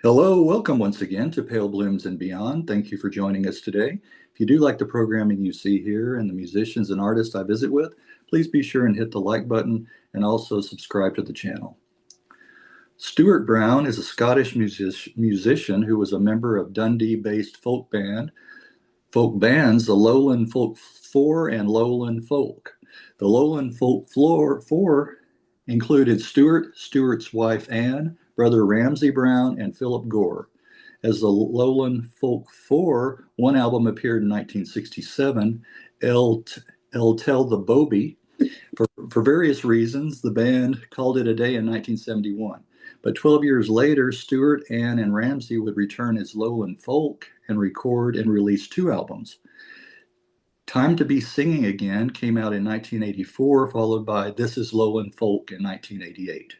Hello, welcome once again to Pale Blooms and Beyond. Thank you for joining us today. If you do like the programming you see here and the musicians and artists I visit with, please be sure and hit the like button and also subscribe to the channel. Stewart Brown is a Scottish musician who was a member of Dundee-based folk bands, the Lowland Folk Four and Lowland Folk. The Lowland Folk Four included Stewart's wife Anne, brother Ramsay Brown, and Philip Gore. As the Lowland Folk Four, one album appeared in 1967, Tell the Boaby. For various reasons, the band called it a day in 1971. But 12 years later, Stewart, Anne, and Ramsay would return as Lowland Folk and record and release two albums. Time to Be Singing Again came out in 1984, followed by This Is Lowland Folk in 1988.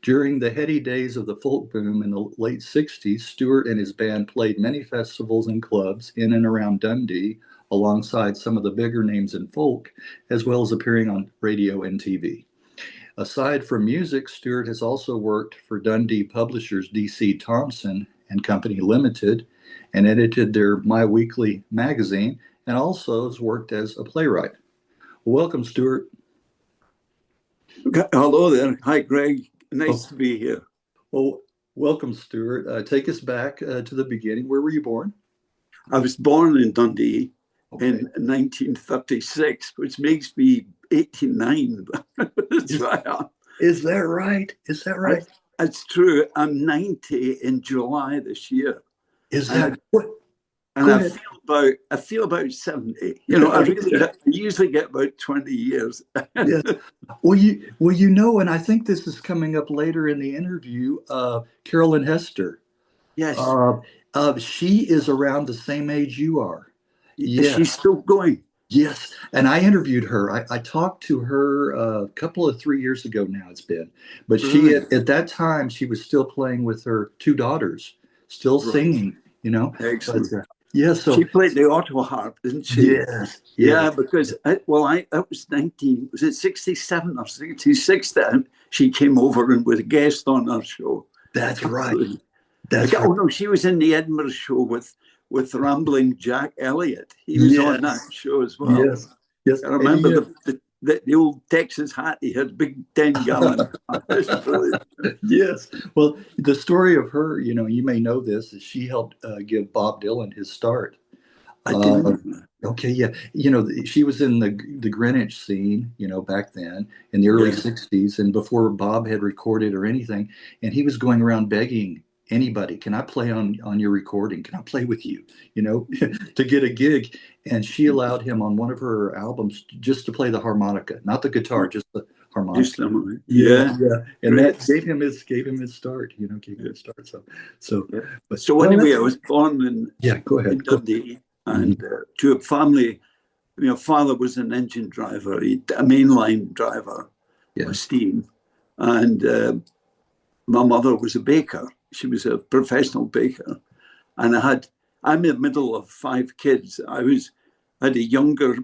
During the heady days of the folk boom in the late 60s, Stewart and his band played many festivals and clubs in and around Dundee, alongside some of the bigger names in folk, as well as appearing on radio and TV. Aside from music, Stewart has also worked for Dundee publishers D.C. Thomson and Company Limited and edited their My Weekly magazine, and also has worked as a playwright. Welcome, Stewart. Hello there. Hi, Greg. Nice to be here. Well, welcome, Stewart. Take us back to the beginning. Where were you born? I was born in Dundee in 1936, which makes me 89. Is that right? Is that right? That's true. I'm 90 in July this year. Is that what? And I feel about 70. You know, I usually get about 20 years. Yes. Well, you know, and I think this is coming up later in the interview. Carolyn Hester. Yes. She is around the same age you are. Yes. She's still going. Yes. And I interviewed her. I talked to her a couple of 3 years ago now it's been. But she, at that time, she was still playing with her two daughters, still singing, you know. Excellent. But, yeah, so she played the auto harp, didn't she? Yes. Yeah, because I was 19. Was it 67 or 66 then? She came over and was a guest on our show. That's right. Oh no, she was in the Edinburgh show with Rambling Jack Elliott. He was on that show as well. Yes. Yes. I remember the old Texas hat. He had big 10-gallon. Yes. Well, the story of her, you know, you may know this, is she helped give Bob Dylan his start. I didn't. Okay, yeah. You know, she was in the Greenwich scene, you know, back then in the early 60s, and before Bob had recorded or anything, and he was going around begging anybody, can I play on your recording? Can I play with you? You know, to get a gig. And she allowed him on one of her albums just to play the harmonica, not the guitar, just the harmonica. Yeah. And that gave him his start, you know, gave him his start. So anyway, I was born in go ahead. In Dundee, and to a family, you know, father was an engine driver, a mainline driver, steam. And my mother was a baker. She was a professional baker. And I'm in the middle of 5 kids. I had a younger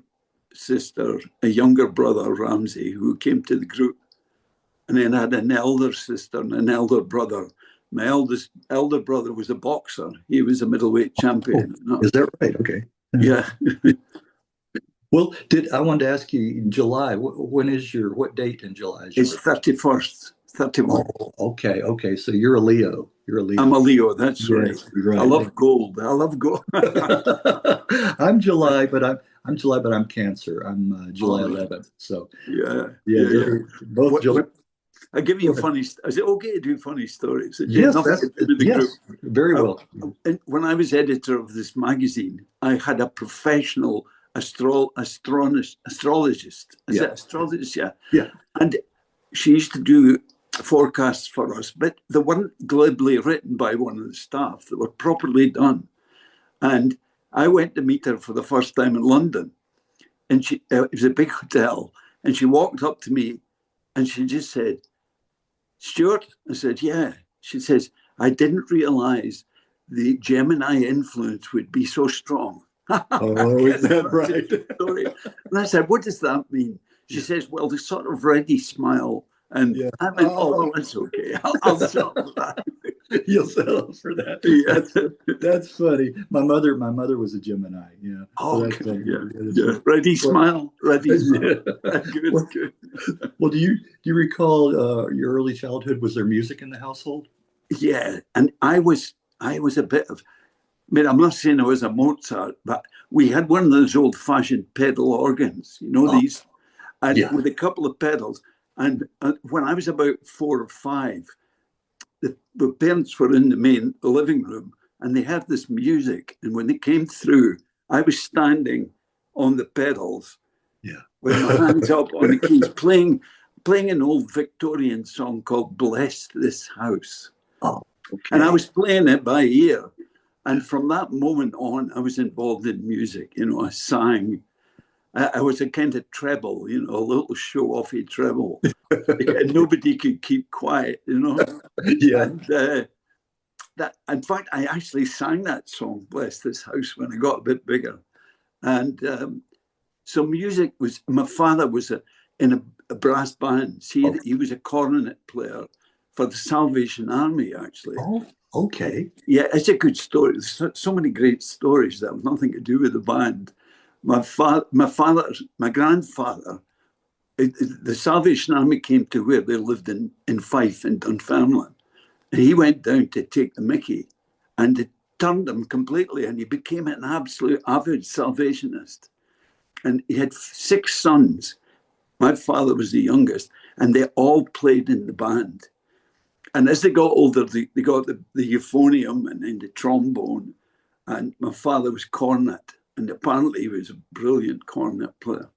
sister, a younger brother, Ramsay, who came to the group. And then I had an elder sister and an elder brother. My elder brother was a boxer. He was a middleweight champion. Is that right? Okay. Yeah. Well, I wanted to ask you, in July, what date in July is It's 31st. 31. Oh, okay. So you're a Leo. I'm a Leo. That's right. Right. I love gold. I'm July, but I'm Cancer. I'm July 11th. So yeah. Both July. I give you a funny. Is it okay to do funny stories? Yes, very well. When I was editor of this magazine, I had a professional astrologist. Is that astrologist? Yeah. And she used to do forecasts for us, but they weren't glibly written by one of the staff. They were properly done. And I went to meet her for the first time in London, and it was a big hotel, and she walked up to me and she just said, "Stewart?" I said, "Yeah." She says, "I didn't realize the Gemini influence would be so strong." Oh, is that right? And I said, "What does that mean?" She says, "Well, the sort of ready smile." And I went, "Oh, that's okay. I'll stop that." You'll settle for that. That's funny. My mother was a Gemini. Yeah. Oh, So okay. Yeah. yeah. Ready, smile. Ready, smile. Yeah. Good, Well, good. well, do you recall your early childhood? Was there music in the household? Yeah, and I was a bit of. I mean, I'm not saying I was a Mozart, but we had one of those old-fashioned pedal organs. You know Oh, these, and yeah. with a couple of pedals. And when I was about 4 or 5, the parents were in the main living room, and they had this music. And when they came through, I was standing on the pedals Yeah. with my hands up on the keys, playing an old Victorian song called "Bless This House." Oh, And I okay. was playing it by ear. And from that moment on, I was involved in music. You know, I sang. I was a kind of treble, you know, a little show-offy treble. And nobody could keep quiet, you know. Yeah. And that, in fact, I actually sang that song, "Bless This House," when I got a bit bigger. And so music was. My father was in a brass band. Oh, He was a cornet player for the Salvation Army, actually. oh, okay. Yeah, it's a good story. There's so many great stories that have nothing to do with the band. My grandfather, the Salvation Army came to where they lived in Fife in Dunfermline. And he went down to take the Mickey, and it turned him completely, and he became an absolute avid Salvationist. And he had 6 sons. My father was the youngest, and they all played in the band. And as they got older, they got the euphonium and then the trombone. And my father was cornet, and apparently he was a brilliant cornet player.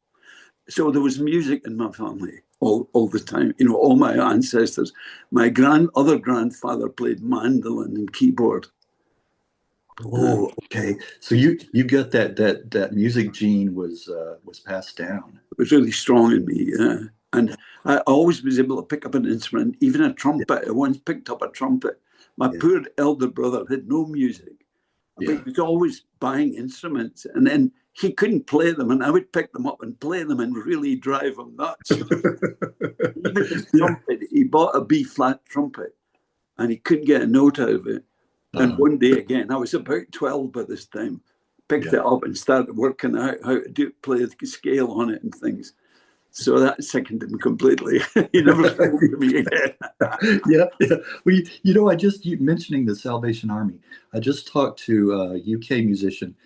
So there was music in my family all the time. You know, all my ancestors. My other grandfather played mandolin and keyboard. Oh, okay. So you got that music gene was passed down. It was really strong in me, yeah. And I always was able to pick up an instrument, even a trumpet. I once picked up a trumpet. My Yeah. poor elder brother had no music, but Yeah. he was always buying instruments, and then he couldn't play them, and I would pick them up and play them and really drive him nuts. Even his Yeah. trumpet, he bought a B flat trumpet, and he couldn't get a note out of it. And Uh-huh. one day again, I was about 12 by this time, picked Yeah. it up and started working out how to play the scale on it and things. So that sickened him completely. He never sang to me again. Yeah, yeah. Well, you mentioning the Salvation Army. I just talked to a UK musician,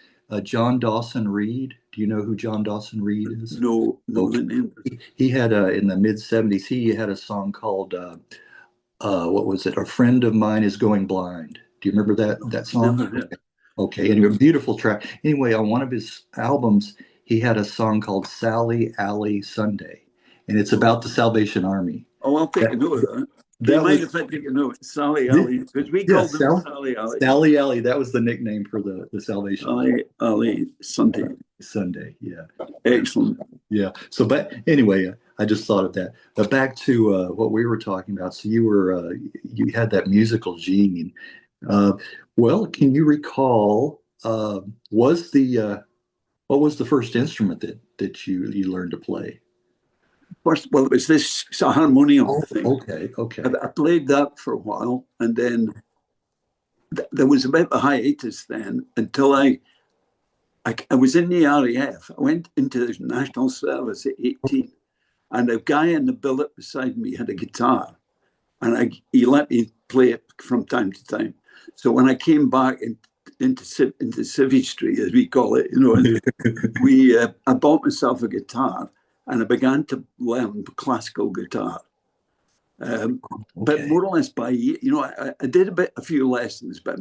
John Dawson Reed. Do you know who John Dawson Reed is? No, Okay. the name. He had in the mid '70s. He had a song called what was it? A friend of mine is going blind. Do you remember that song? Never did. Okay, and a beautiful track. Anyway, on one of his albums, he had a song called Sally Alley Sunday, and it's about the Salvation Army. Oh, I'll take That, a note of that. Do you that mind was if I take a note? Sally Alley, because we yeah, called them Sally Alley. Sally Alley. That was the nickname for the Salvation Army. Sally Alley Sunday. Sunday. Yeah, Excellent. yeah. So, but anyway, I just thought of that. But back to what we were talking about. So you had that musical gene. Uh, well, can you recall was the what was the first instrument that you learned to play? First, well, it was this harmonium Oh, thing. okay, okay. I played that for a while, and then there was a bit of a hiatus then until I was in the RAF. I went into the national service at 18, and a guy in the billet beside me had a guitar, and he let me play it from time to time. So when I came back into Civvy Street, as we call it, you know, I bought myself a guitar, and I began to learn classical guitar. But Okay. more or less by ear, you know, I did a few lessons, but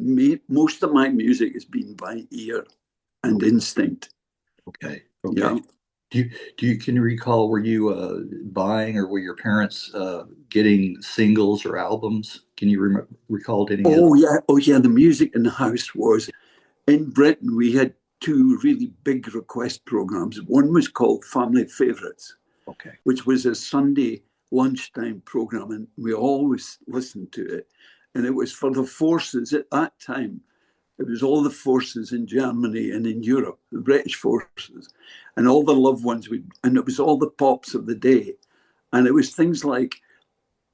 most of my music has been by ear and instinct. Okay. Yeah. Okay. Can you recall, were you buying, or were your parents getting singles or albums? Can you recall any of Oh yeah. The music in the house was in Britain. We had two really big request programs. One was called Family Favorites, Okay. which was a Sunday lunchtime program, and we always listened to it. And it was for the forces at that time. It was all the forces in Germany and in Europe, the British forces, and all the loved ones. And it was all the pops of the day. And it was things like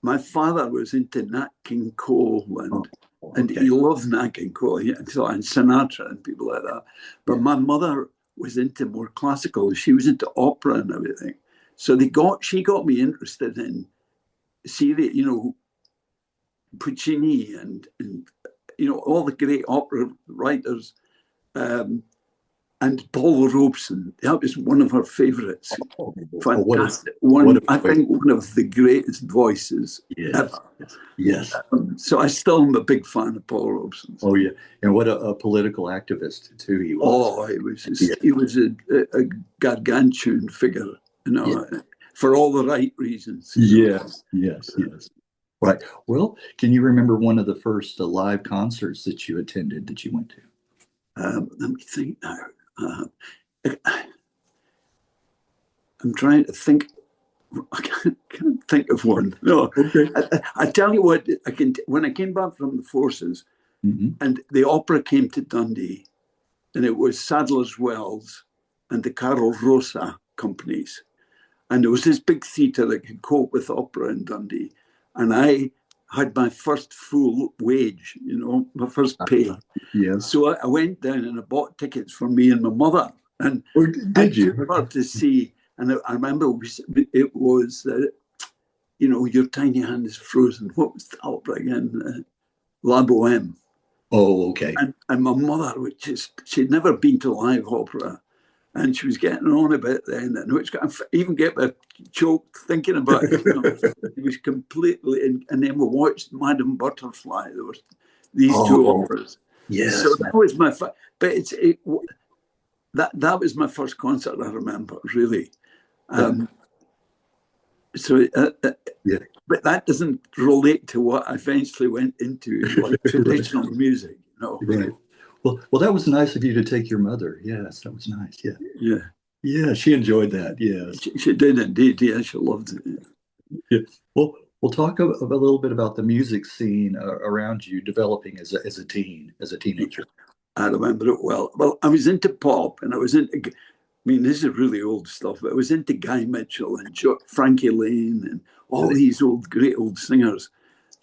my father was into Nat King Cole and Oh, And he loved Nat King Cole and Sinatra and people like that. But my mother was into more classical. She was into opera and everything. So she got me interested in Puccini and all the great opera writers, and Paul Robeson. That was one of her favourites. Fantastic. I think one of the greatest voices ever. Yes. So I still am a big fan of Paul Robeson. Oh yeah, and what a political activist too he was. Oh, he was a gargantuan figure, for all the right reasons. Yes. Right. Well, can you remember one of the first live concerts that you attended that you went to? Let me think now. I'm trying to think. I can't think of one. No. Okay. I tell you what. When I came back from the forces, and the opera came to Dundee, and it was Sadler's Wells and the Carol Rosa companies, and there was this big theatre that could cope with opera in Dundee, and I had my first full wage, my first pay. Yes. So I went down and I bought tickets for me and my mother. And I took her to see, and I remember it was, Your Tiny Hand is Frozen. What was the opera again? La Boheme. Oh, okay. And my mother, she'd never been to live opera. And she was getting on a bit then, and which I even get me choked thinking about it. It was completely, and then we watched Madame Butterfly. There was these two operas. Yes. So that was my, that was my first concert. I remember really. But that doesn't relate to what I eventually went into, like traditional music. Right. Well, that was nice of you to take your mother. Yes, that was nice. Yeah. Yeah, she enjoyed that. Yes. She did indeed. Yeah, she loved it. Yeah. Well, we'll talk a little bit about the music scene around you developing as a teenager. I remember it well. Well, I was into pop, and I was into, this is really old stuff, but I was into Guy Mitchell and Frankie Lane and all these great old singers.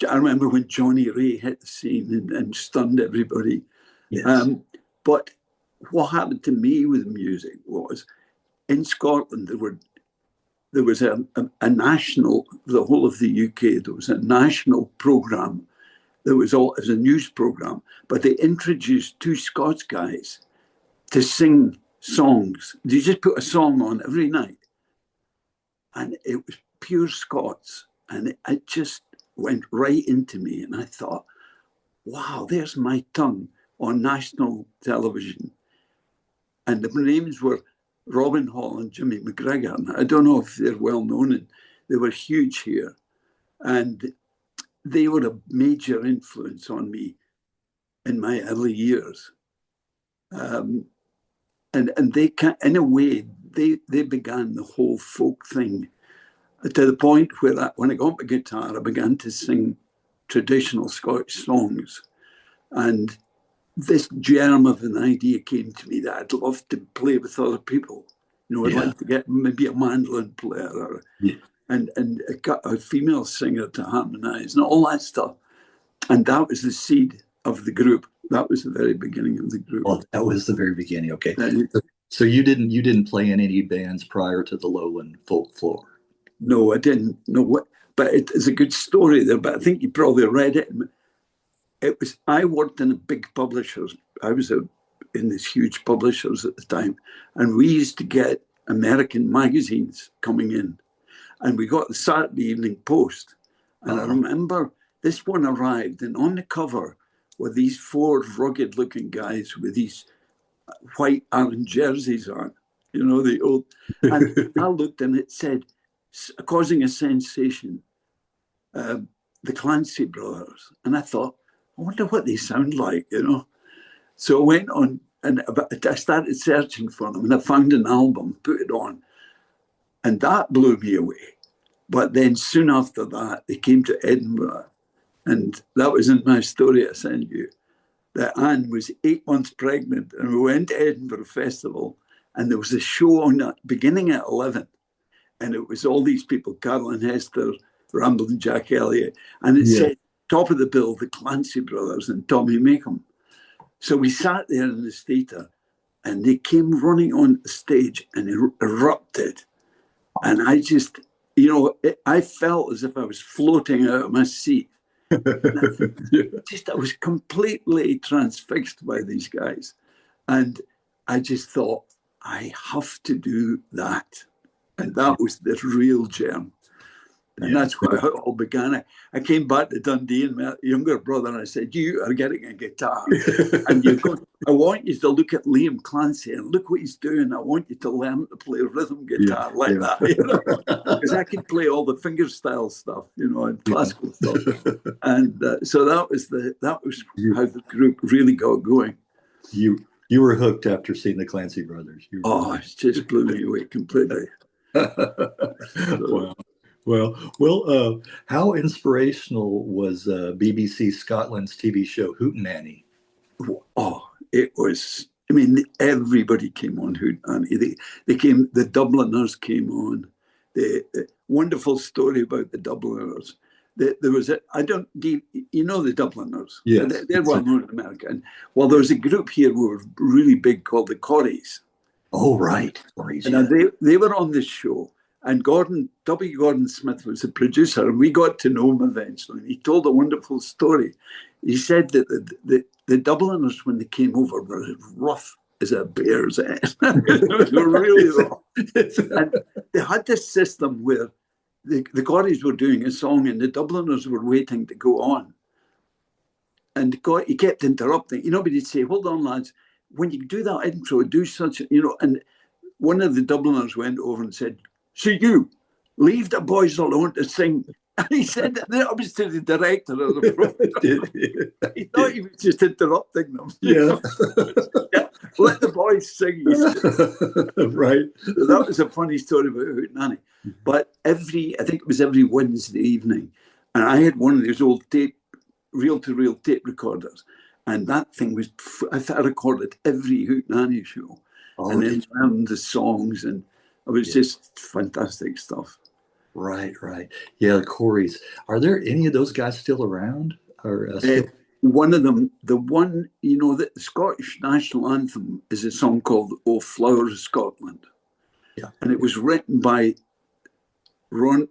I remember when Johnny Ray hit the scene and stunned everybody. Yes. But what happened to me with music was, in Scotland, there was a national, the whole of the UK, there was a national programme. It was a news programme, but they introduced two Scots guys to sing songs. They just put a song on every night. And it was pure Scots. And it just went right into me. And I thought, wow, there's my tongue on national television. And the names were Robin Hall and Jimmy McGregor. And I don't know if they're well known, and they were huge here. And they were a major influence on me in my early years. And they, in a way, they began the whole folk thing to the point where when I got my guitar, I began to sing traditional Scottish songs. And this germ of an idea came to me that I'd love to play with other people. I'd like to get maybe a mandolin player and a female singer to harmonise and all that stuff. And that was the seed of the group. That was the very beginning of the group. Oh, that was the very beginning. Okay. So you didn't play in any bands prior to the Lowland Folk Four? No, I didn't. No, but it's a good story there. But I think you probably read it. I worked in a big publishers. I was in these huge publishers at the time, and we used to get American magazines coming in, and we got the Saturday Evening Post. And I remember this one arrived, and on the cover were these four rugged-looking guys with these white Aaron jerseys on, the old. And I looked, and it said, causing a sensation, the Clancy Brothers, and I thought, I wonder what they sound like, So I went on and I started searching for them, and I found an album, put it on, and that blew me away. But then soon after that, they came to Edinburgh, and that was in my story I sent you, that Anne was 8 months pregnant, and we went to Edinburgh Festival, and there was a show on that beginning at 11, and it was all these people, Caroline Hester, Ramblin' Jack Elliott, and it said, top of the bill, the Clancy brothers and Tommy Makem. So we sat there in this theatre, and they came running on the stage and erupted. And I just, I felt as if I was floating out of my seat. I was completely transfixed by these guys. And I just thought, I have to do that. And that was the real germ. And that's where it all began. I came back to Dundee and my younger brother, and I said, you are getting a guitar. And I want you to look at Liam Clancy and look what he's doing. I want you to learn to play rhythm guitar that. Because I could play all the fingerstyle stuff, and classical stuff. And so that was how the group really got going. You were hooked after seeing the Clancy brothers. It just blew me away completely. Wow. Well, how inspirational was BBC Scotland's TV show Hootenanny? Oh, it was. I mean, everybody came on Hootenanny. The Dubliners came on. The wonderful story about the Dubliners. There was the Dubliners? Yes. They're well known in America. And, there was a group here who were really big called the Corries. Oh, right. Corries, and they were on this show. And W. Gordon Smith was the producer, and we got to know him eventually. And he told a wonderful story. He said that the Dubliners, when they came over, were as rough as a bear's ass. They were really rough. And they had this system where the Corries were doing a song, and the Dubliners were waiting to go on. And he kept interrupting. But he'd say, hold on, lads, when you do that intro, do such, and one of the Dubliners went over and said, so you leave the boys alone to sing. And he said that was to the director of the program. He thought he was just interrupting them. Yeah. Let the boys sing. Right. So that was a funny story about Hootenanny. But I think it was every Wednesday evening. And I had one of those old reel-to-reel tape recorders. And that thing was, I recorded every Hootenanny show. And then learned the songs, and it was just fantastic stuff. Right. Yeah, the Corries. Are there any of those guys still around? Or one of them, the Scottish national anthem is a song called "O Flowers of Scotland." Yeah. And it was written by Roy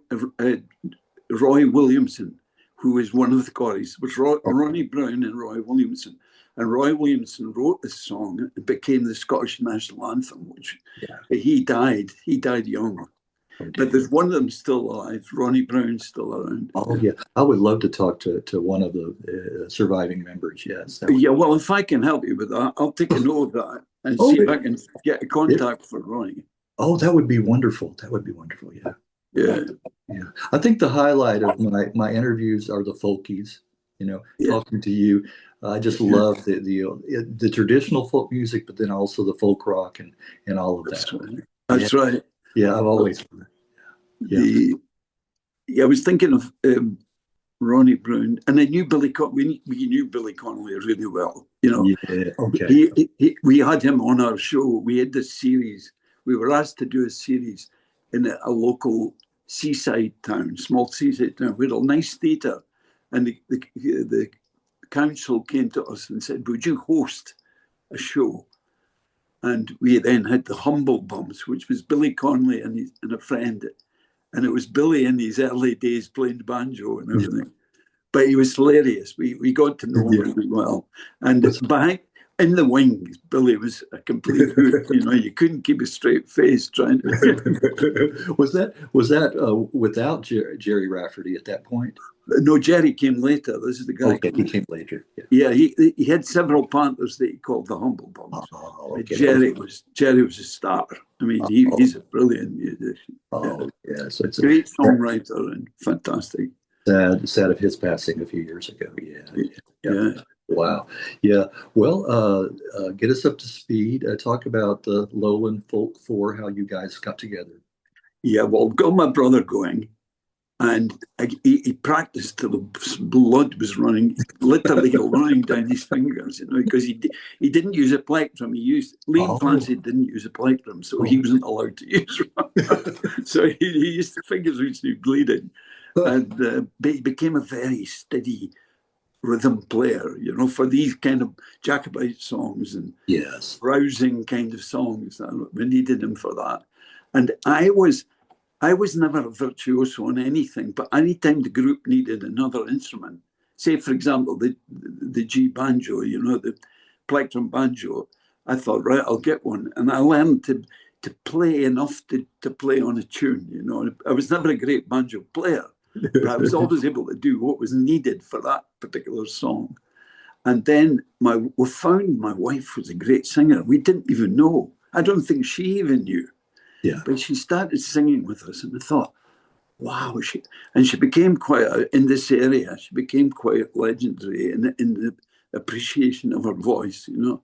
Williamson, who is one of the Corries. It was Ronnie Brown and Roy Williamson. And Roy Williamson wrote this song. It became the Scottish national anthem, which he died young. But there's one of them still alive. Ronnie Brown's still around. Oh, yeah. I would love to talk to one of the surviving members. Yes. Well, if I can help you with that, I'll take a note of that and see if I can get a contact for Ronnie. Oh, that would be wonderful. Yeah. Yeah. I think the highlight of my interviews are the folkies, talking to you. I just love the traditional folk music, but then also the folk rock and all of that. That's right. Yeah, I've always. I was thinking of Ronnie Brown, and I knew Billy. We knew Billy Connolly really well. Yeah. Okay. We had him on our show. We had this series. We were asked to do a series in a local seaside town, small seaside town. We had a nice theatre, and the council came to us and said, would you host a show? And we then had the Humble Bums, which was Billy Connolly and a friend. And it was Billy in his early days playing banjo and everything. But he was hilarious. We got to know him really well. And in the wings, Billy was a complete hoot. You couldn't keep a straight face trying to. Was that without Jerry Rafferty at that point? No, Jerry came later. This is the guy. Okay, he came later. Yeah, he had several partners that he called the Humble Bums. Oh, okay. Jerry was a star. I mean, he's a brilliant musician. So it's great songwriter and fantastic. Sad of his passing a few years ago. Yeah. Wow. Yeah. Well, get us up to speed. Talk about the Lowland Folk Four, how you guys got together. Yeah, well, got my brother going, and he practiced till the blood was running, literally running down his fingers, because he didn't use a plectrum. Liam Clancy didn't use a plectrum, so he wasn't allowed to use one. So his fingers used to be bleeding. And but he became a very steady rhythm player, you know, for these kind of Jacobite songs and yes, rousing kind of songs. We needed him for that. And I was never a virtuoso on anything, but anytime the group needed another instrument, say, for example, the G banjo, you know, the plectrum banjo, I thought, right, I'll get one. And I learned to play enough to play on a tune, you know. I was never a great banjo player, but I was always able to do what was needed for that particular song. And then we found my wife was a great singer. We didn't even know. I don't think she even knew. yeah. But she started singing with us, and I thought, wow. She became quite, in this area, she became quite legendary in the appreciation of her voice, you know.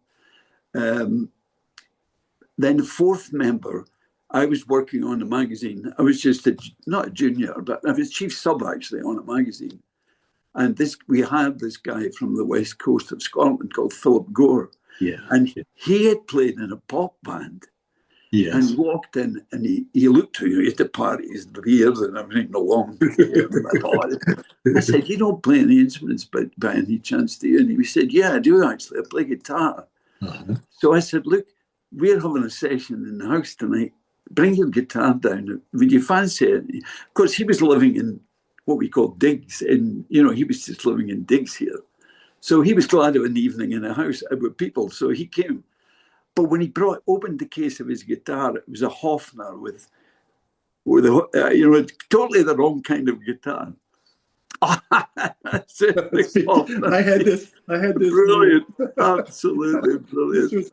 Then the fourth member, I was working on a magazine. I was just not a junior, but I was chief sub actually on a magazine. And we had this guy from the west coast of Scotland called Philip Gore. Yeah. And he had played in a pop band. Yes. And he walked in and he looked to you at the parties, the beers and everything along. I said, you don't play any instruments by any chance, do you? And he said, yeah, I do actually. I play guitar. Uh-huh. So I said, look, we're having a session in the house tonight. Bring your guitar down. Would you fancy it? Of course, he was living in what we call digs. And, you know, he was just living in digs here. So he was glad of an evening in a house with people. So he came. But when he opened the case of his guitar, it was a Hofner with you know, totally the wrong kind of guitar. I had this. Brilliant, absolutely brilliant.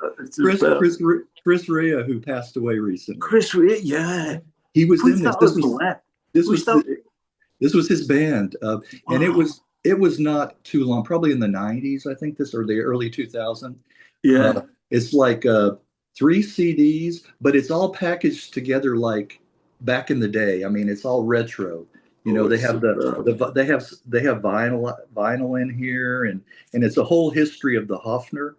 Chris Rea, who passed away recently. Chris Rea, yeah, he was in this. This was his band, and it was not too long, probably in the 90s, I think or the early 2000s. Yeah. It's like 3 CDs, but it's all packaged together like back in the day. I mean, it's all retro. You know, they have they have vinyl in here, and it's a whole history of the Hofner.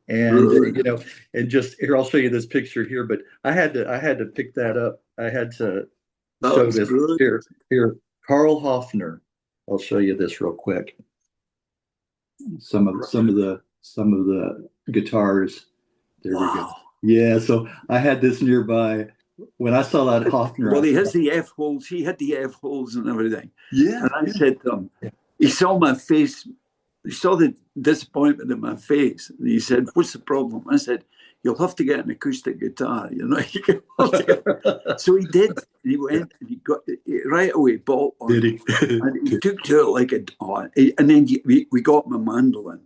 And you know, and just here, I'll show you this picture here. But I had to pick that up. I had to show this here. Carl Hofner. I'll show you this real quick. Some of the guitars. There we go. Yeah, so I had this nearby. When I saw that Hofner, well, he has the F holes. He had the F holes and everything. Yeah, and I said to him, he saw my face. He saw the disappointment in my face, and he said, "What's the problem?" I said, "You'll have to get an acoustic guitar. You know." So he did. He went and he got right away. Bought one. Did he? And he took to it like and then we got him a mandolin.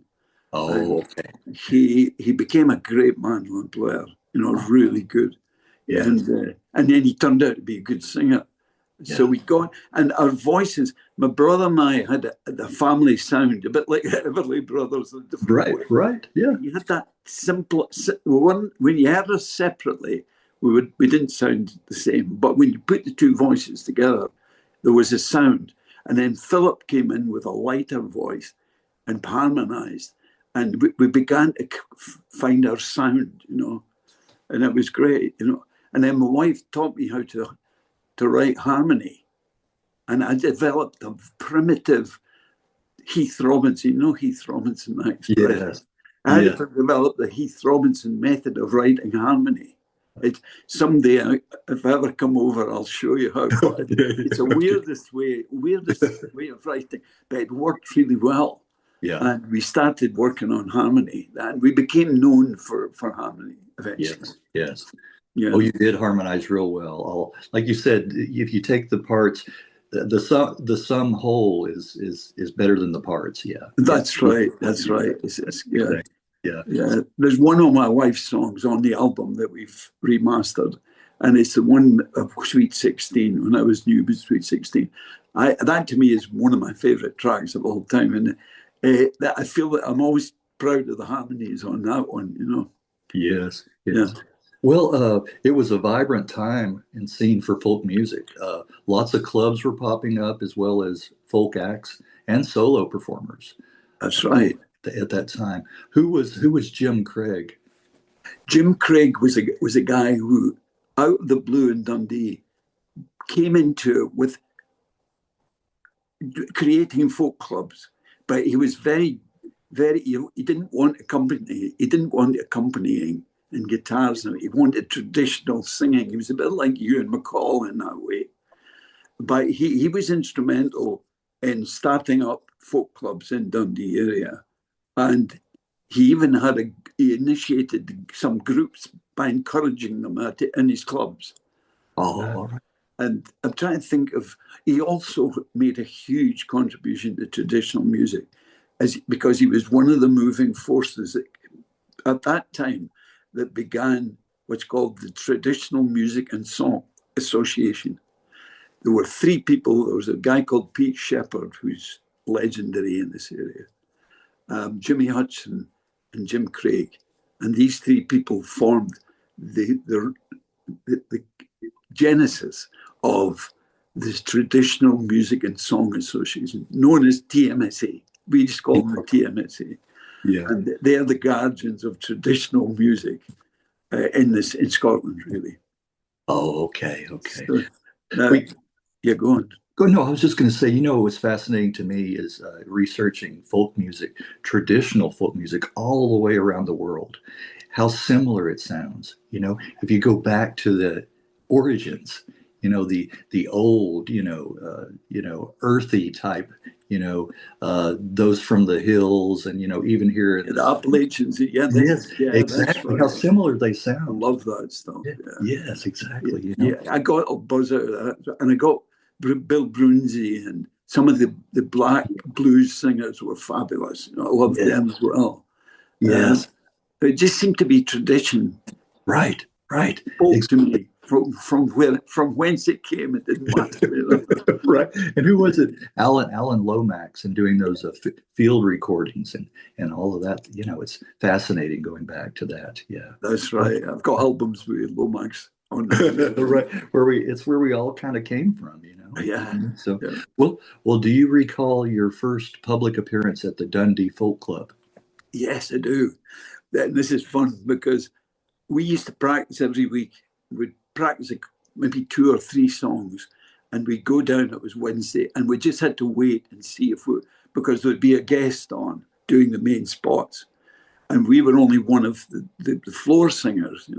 Oh, okay. He became a great mandolin player. You know, really good. Yeah. And then he turned out to be a good singer. Yeah. So we got, and our voices, my brother and I had a family sound, a bit like Everly Brothers. Right, yeah. You had that simple, when you heard us separately, we didn't sound the same. But when you put the two voices together, there was a sound. And then Philip came in with a lighter voice and harmonized. And we began to find our sound, you know, and it was great, you know. And then my wife taught me how to write harmony. And I developed a primitive Heath Robinson, you know Heath Robinson, that expression. Yes. I had to develop the Heath Robinson method of writing harmony. Someday, if I ever come over, I'll show you how. It's a weirdest way of writing, but it worked really well. Yeah. And we started working on harmony, and we became known for harmony eventually. Yes. Yeah. Oh, you did harmonize real well. Like you said, if you take the parts, the sum whole is better than the parts. Yeah. That's right. That's right. Yeah. Yeah. Yeah. There's one of my wife's songs on the album that we've remastered, and it's the one of Sweet 16. When I was new with Sweet 16, that to me is one of my favorite tracks of all time, and I feel that I'm always proud of the harmonies on that one. You know. Yes. Yeah. Well, it was a vibrant time and scene for folk music. Lots of clubs were popping up, as well as folk acts and solo performers. That's right. At that time, who was Jim Craig? Jim Craig was a guy who, out of the blue in Dundee, came into it with creating folk clubs, but he was very, very. He didn't want accompanying. He didn't want accompanying and guitars. He wanted traditional singing. He was a bit like Ewan McCall in that way. But he was instrumental in starting up folk clubs in Dundee area. And he even he initiated some groups by encouraging them in his clubs. Oh, all right. And I'm trying to think of, he also made a huge contribution to traditional music because he was one of the moving forces at that time that began what's called the Traditional Music and Song Association. There were three people. There was a guy called Pete Shepherd, who's legendary in this area, Jimmy Hudson and Jim Craig. And these three people formed the genesis of this Traditional Music and Song Association, known as TMSA. We just call them the TMSA. Yeah. And they're the guardians of traditional music in Scotland, really. Oh, okay. So, yeah, go on. No, I was just going to say, what was fascinating to me is researching folk music, traditional folk music all the way around the world, how similar it sounds. If you go back to the origins, the old, earthy type, those from the hills and, even here in the Appalachians. Yeah, exactly. Right. How similar they sound. I love that stuff. Yeah. Yes, exactly. Yeah, I got a buzz out of that. And I got Bill Brunsey and some of the black blues singers were fabulous. I love them as well. Yes. It just seemed to be tradition. Right. To me. From whence it came, it didn't matter. Right. And who was it? Alan Lomax, and doing those field recordings and all of that. It's fascinating going back to that. Yeah, that's right. I've got albums with Lomax on. Right, where we all kind of came from. Yeah. So, well, do you recall your first public appearance at the Dundee Folk Club? Yes, I do. This is fun because we used to practice every week. We'd practice maybe 2 or 3 songs, and we'd go down. It was Wednesday, and we just had to wait and see because there'd be a guest on doing the main spots, and we were only one of the floor singers,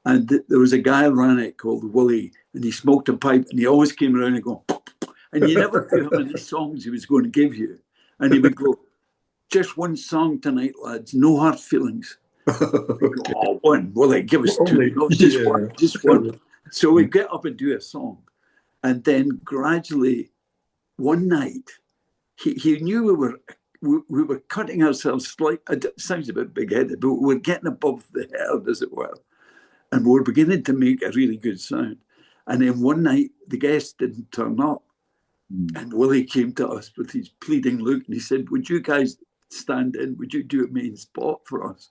And there was a guy ran it called Willie, and he smoked a pipe, and he always came around and go, and you never knew how many songs he was going to give you, and he would go, "Just one song tonight, lads. No hard feelings." Okay. Oh, one. Well, give us 2. No, just one. So we get up and do a song. And then gradually, one night, he knew we were cutting ourselves slightly. It sounds a bit big-headed, but we were getting above the herd, as it were. And we were beginning to make a really good sound. And then one night, the guest didn't turn up. And Willie came to us with his pleading look, and he said, "Would you guys stand in? Would you do a main spot for us?"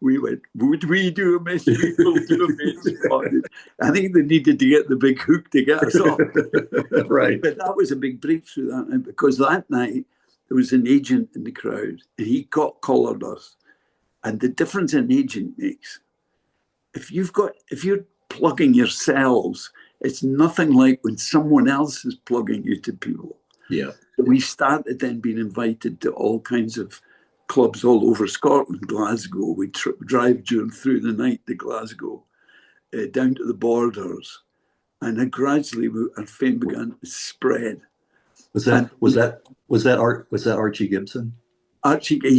We went, "Would we do a main spot? We'll do a main spot." I think they needed to get the big hook to get us off. Right. But that was a big breakthrough that night, because that night there was an agent in the crowd, and he collared us. And the difference an agent makes, if you're plugging yourselves, it's nothing like when someone else is plugging you to people. Yeah. We started then being invited to all kinds of clubs all over Scotland, Glasgow. We drive through the night to Glasgow, down to the borders, and then gradually our fame began to spread. Was that Archie Gibson? Archie's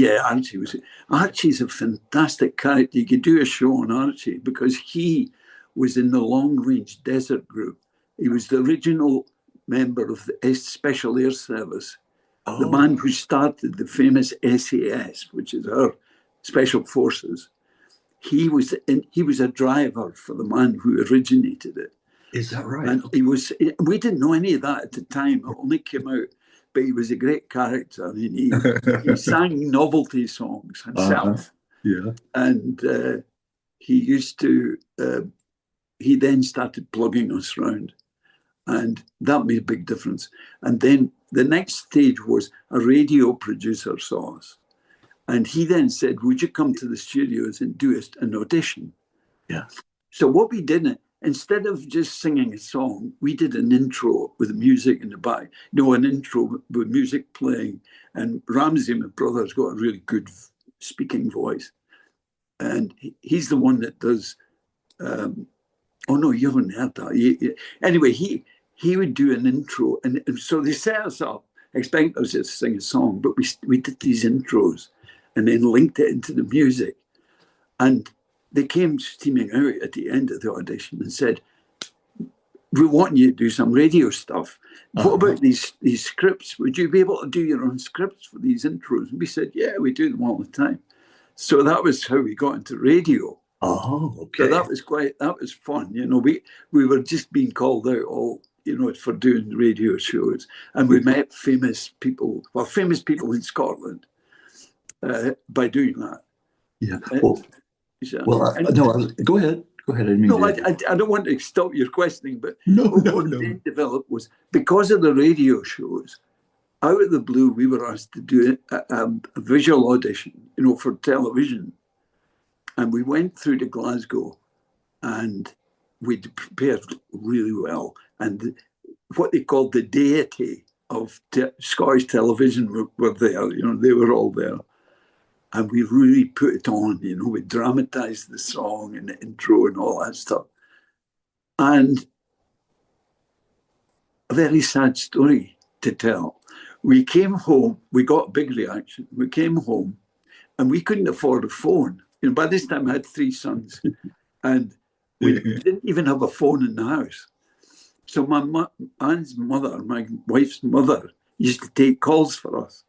a fantastic character. You could do a show on Archie because he was in the Long Range Desert Group. He was the original member of the Special Air Service. Oh. The man who started the famous SAS, which is our special forces. He was a driver for the man who originated it. Is that right? And we didn't know any of that at the time. It only came out, but he was a great character. I mean, he sang novelty songs himself. Yeah. And he used to, he then started plugging us around. And that made a big difference. And then the next stage was a radio producer saw us. And he then said, "Would you come to the studios and do an audition?" Yeah. So what we did instead of just singing a song, we did an intro with music in the back. No, an intro with music playing. And Ramsay, my brother's got a really good speaking voice. And he's the one that does, oh no, you haven't heard that. Anyway, he would do an intro. And so they set us up, expect us to sing a song, but we did these intros and then linked it into the music. And they came steaming out at the end of the audition and said, we want you to do some radio stuff. What about these scripts? Would you be able to do your own scripts for these intros? And we said, yeah, we do them all the time. So that was how we got into radio. Oh, okay. So that was fun. You know, we were just being called out all, you know, for doing radio shows. And we met famous people in Scotland by doing that. Yeah. Go ahead. Go ahead. I don't want to stop your questioning, but what then developed was because of the radio shows, out of the blue, we were asked to do a visual audition, you know, for television. And we went through to Glasgow and we prepared really well. And what they called the deity of Scottish television were there, you know, they were all there. And we really put it on, you know, we dramatised the song and the intro and all that stuff. And a very sad story to tell. We came home, we got a big reaction. We came home and we couldn't afford a phone. You know, by this time I had 3 sons and we didn't even have a phone in the house. So my aunt's mother, my wife's mother, used to take calls for us.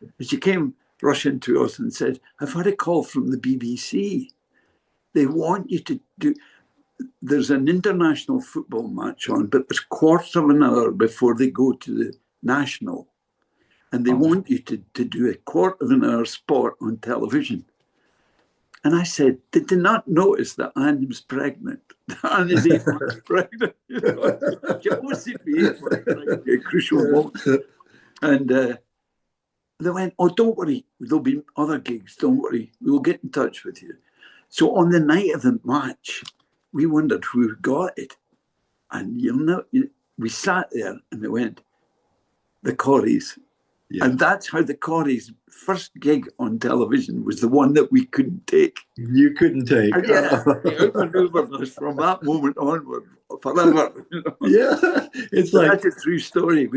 And she came rushing to us and said, I've had a call from the BBC. They want you to do, there's an international football match on, but there's a quarter of an hour before they go to the national. And they want you to do a quarter of an hour spot on television. And I said, did they not notice that Anne was pregnant? Anne is 8 months pregnant. You know? She always be a crucial moment. And they went, oh, don't worry. There'll be other gigs. Don't worry. We'll get in touch with you. So on the night of the match, we wondered who got it. And we sat there and they went, the Corries. Yeah. And that's how the Corries' first gig on television was the one that we couldn't take. You couldn't take. And they outmaneuvered us from that moment onward forever. You know? Yeah. That's a true story.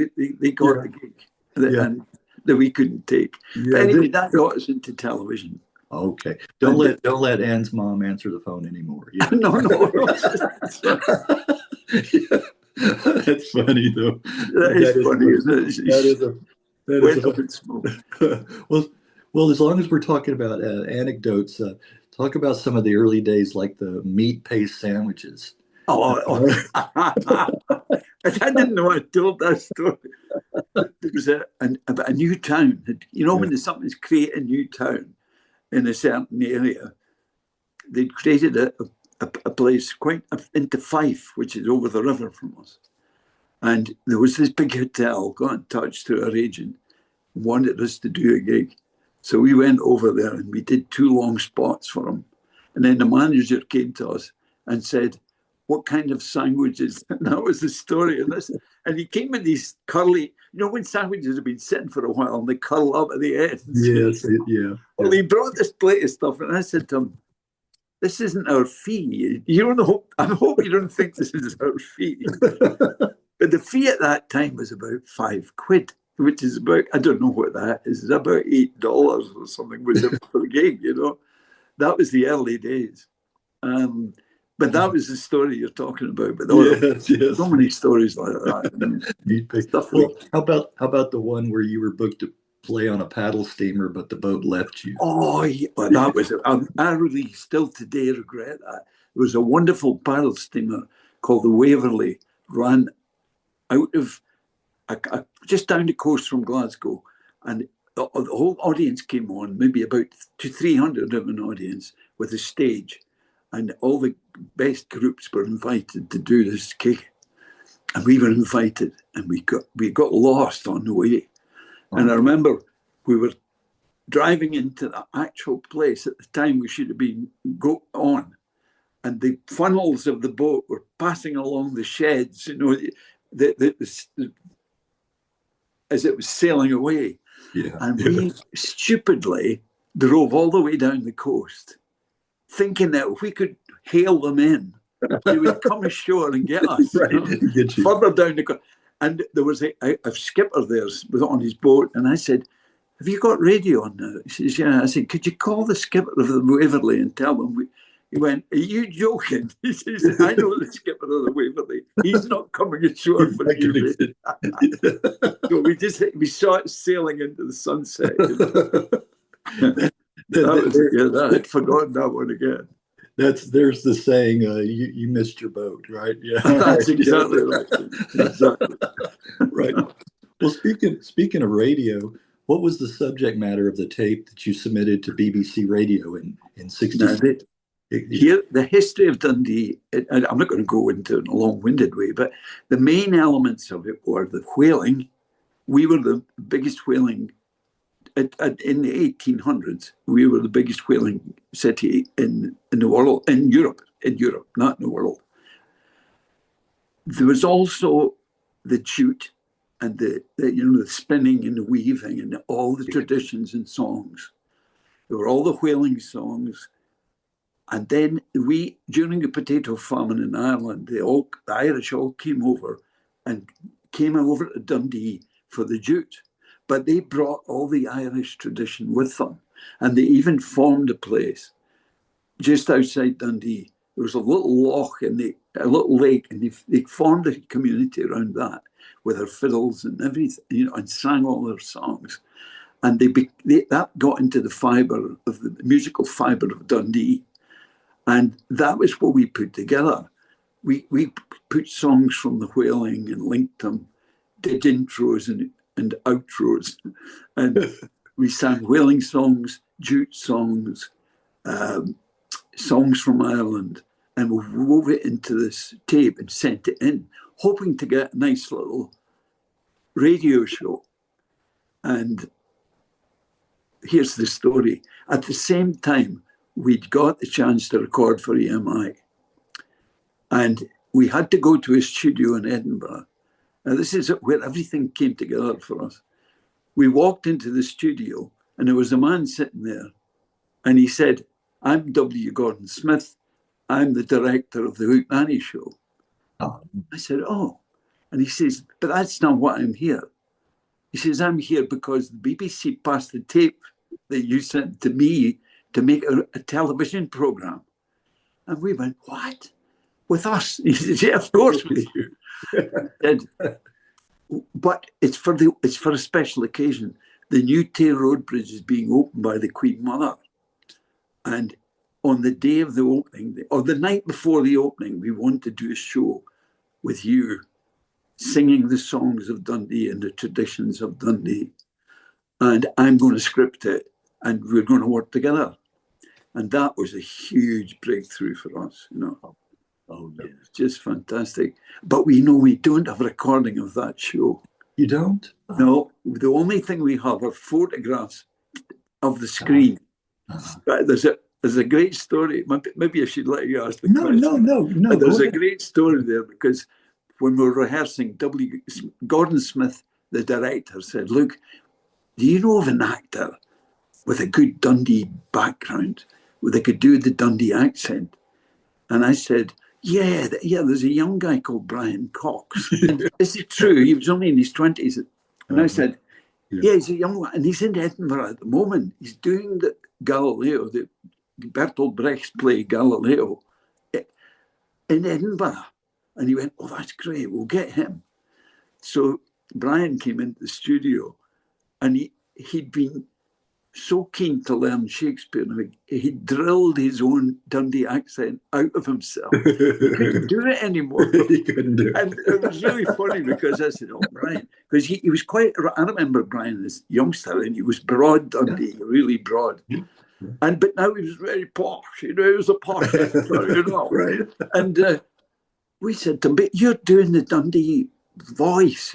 They got the gig. And that we couldn't take. Yeah, but anyway, that got us into television. Okay. Don't let Anne's mom answer the phone anymore. Yeah. No. Yeah. That's funny though. That is funny, isn't it? Well, as long as we're talking about anecdotes, talk about some of the early days, like the meat paste sandwiches. I didn't know I told that story. There was a new town. You know, when something's create a new town in a certain area, they'd created a place quite into Fife, which is over the river from us. And there was this big hotel, got in touch through our agent, wanted us to do a gig. So we went over there and we did 2 long spots for them. And then the manager came to us and said, what kind of sandwiches? And that was the story of this. And he came with these curly, you know, when sandwiches have been sitting for a while and they curl up at the end. Yes, yeah. Well, he brought this plate of stuff and I said to him, this isn't our fee. I hope you don't think this is our fee. But the fee at that time was about £5, which is about, I don't know what that is, it's about $8 or something was it for a gig, you know. That was the early days. But that was the story you're talking about. But yes. So many stories like that. Well, how about the one where you were booked to play on a paddle steamer, but the boat left you? Oh, yeah. Well, that was I really still today regret that. There was a wonderful paddle steamer called the Waverley, ran out of just down the coast from Glasgow, and the whole audience came on, maybe about 300 of an audience with a stage. And all the best groups were invited to do this gig. And we were invited and we got lost on the way. And I remember we were driving into the actual place at the time we should have been on. and the funnels of the boat were passing along the sheds, as it was sailing away. Yeah. And we stupidly drove all the way down the coast, thinking that if we could hail them in, they would come ashore and get us. Right. Get you. Further down the coast. And there was a skipper there on his boat, and I said, "Have you got radio on now?" He says, "Yeah." I said, "Could you call the skipper of the Waverley and tell them He went, "Are you joking?" He says, "I know the skipper of the Waverley. He's not coming ashore for you." So we saw it sailing into the sunset. I'd forgotten that one again. There's the saying, you missed your boat, right? Yeah. That's exactly right. Exactly. Right. Well, speaking of radio, what was the subject matter of the tape that you submitted to BBC Radio in 1960? Here, the history of Dundee, and I'm not going to go into it in a long-winded way, but the main elements of it were the whaling. We were the biggest whaling in the 1800s. We were the biggest whaling city in the world, in Europe, not in the world. There was also the jute and the spinning and the weaving and all the traditions and songs. There were all the whaling songs. And then during the potato famine in Ireland, the Irish all came over to Dundee for the jute. But they brought all the Irish tradition with them. And they even formed a place just outside Dundee. There was a little loch a little lake, and they formed a community around that with their fiddles and everything, and sang all their songs. And that got into the musical fibre of Dundee. And that was what we put together. We put songs from the whaling and linked them, did intros and outros. And we sang whaling songs, jute songs, songs from Ireland. And we wove it into this tape and sent it in, hoping to get a nice little radio show. And here's the story. At the same time, we'd got the chance to record for EMI. And we had to go to a studio in Edinburgh. Now, this is where everything came together for us. We walked into the studio, and there was a man sitting there. And he said, "I'm W. Gordon Smith. I'm the director of the Hoot Nanny Show." Oh. I said, "Oh." And he says, "But that's not why I'm here." He says, "I'm here because the BBC passed the tape that you sent to me to make a television programme." And we went, "What? With us?" He says, "Yeah, of course with you." But it's for a special occasion. The new Tay Road Bridge is being opened by the Queen Mother. And on the day of the opening, or the night before the opening, we want to do a show with you, singing the songs of Dundee and the traditions of Dundee. And I'm going to script it, and we're going to work together. And that was a huge breakthrough for us, Oh, yeah. It's just fantastic. But we don't have a recording of that show. You don't? No. The only thing we have are photographs of the screen. But there's a great story. Maybe I should let you ask the question. No. There's a great story there, because when we were rehearsing, Gordon Smith, the director, said, "Look, do you know of an actor with a good Dundee background where they could do the Dundee accent?" And I said, yeah, there's a young guy called Brian Cox. Is it true? He was only in his 20s. And I said, yeah, he's a young one. And he's in Edinburgh at the moment. He's doing the Galileo, the Bertolt Brecht's play Galileo, in Edinburgh. And he went, "Oh, that's great. We'll get him." So Brian came into the studio, and he'd been so keen to learn Shakespeare. He drilled his own Dundee accent out of himself. He couldn't do it anymore. He couldn't do it. And it was really funny, because I said, "Oh, Brian," because he was quite, I remember Brian as a youngster, and he was broad Dundee, really broad. But now he was very posh, he was a posh actor, Right. And we said to him, "But you're doing the Dundee voice,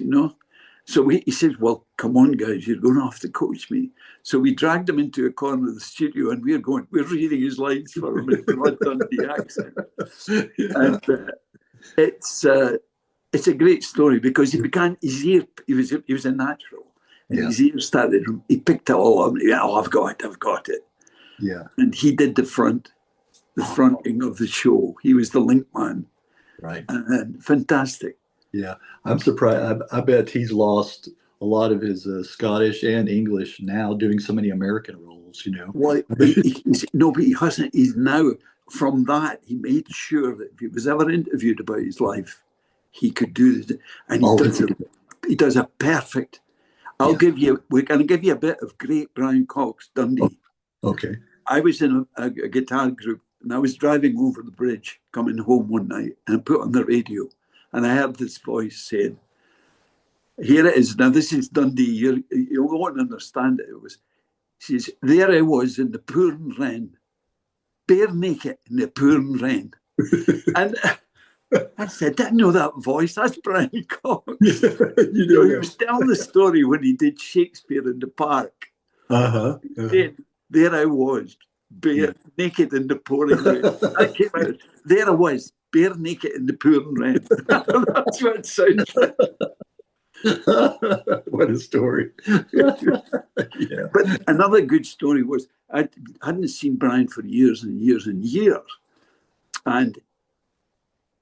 So he says, well, come on, guys, you're going to have to coach me. So we dragged him into a corner of the studio, and we're reading his lines for him in broad Dundee accent. And it's a great story because his ear, he was a natural. And his ear started, he picked it all up. Oh, I've got it. Yeah. And he did the fronting of the show. He was the link man. Right. And fantastic. Yeah. I'm surprised. I bet he's lost a lot of his Scottish and English now doing so many American roles, you know. Well, but he hasn't. He's now, from that, he made sure that if he was ever interviewed about his life, he could do this. And he does a perfect. We're going to give you a bit of Great Brian Cox, Dundee. Okay. I was in a guitar group, and I was driving over the bridge coming home one night, and I put on the radio, and I heard this voice saying, here it is. Now, this is Dundee. You won't understand it. She says, there I was in the pouring rain, bare naked in the pouring rain. And I said, I didn't know that voice. That's Brian Cox. He was telling the story when he did Shakespeare in the Park. There I was, bare naked in the pouring rain. I came out. There I was, bare naked in the pouring rain. That's what it sounds like. What a story. Yeah. But another good story was I hadn't seen Brian for years and years and years. And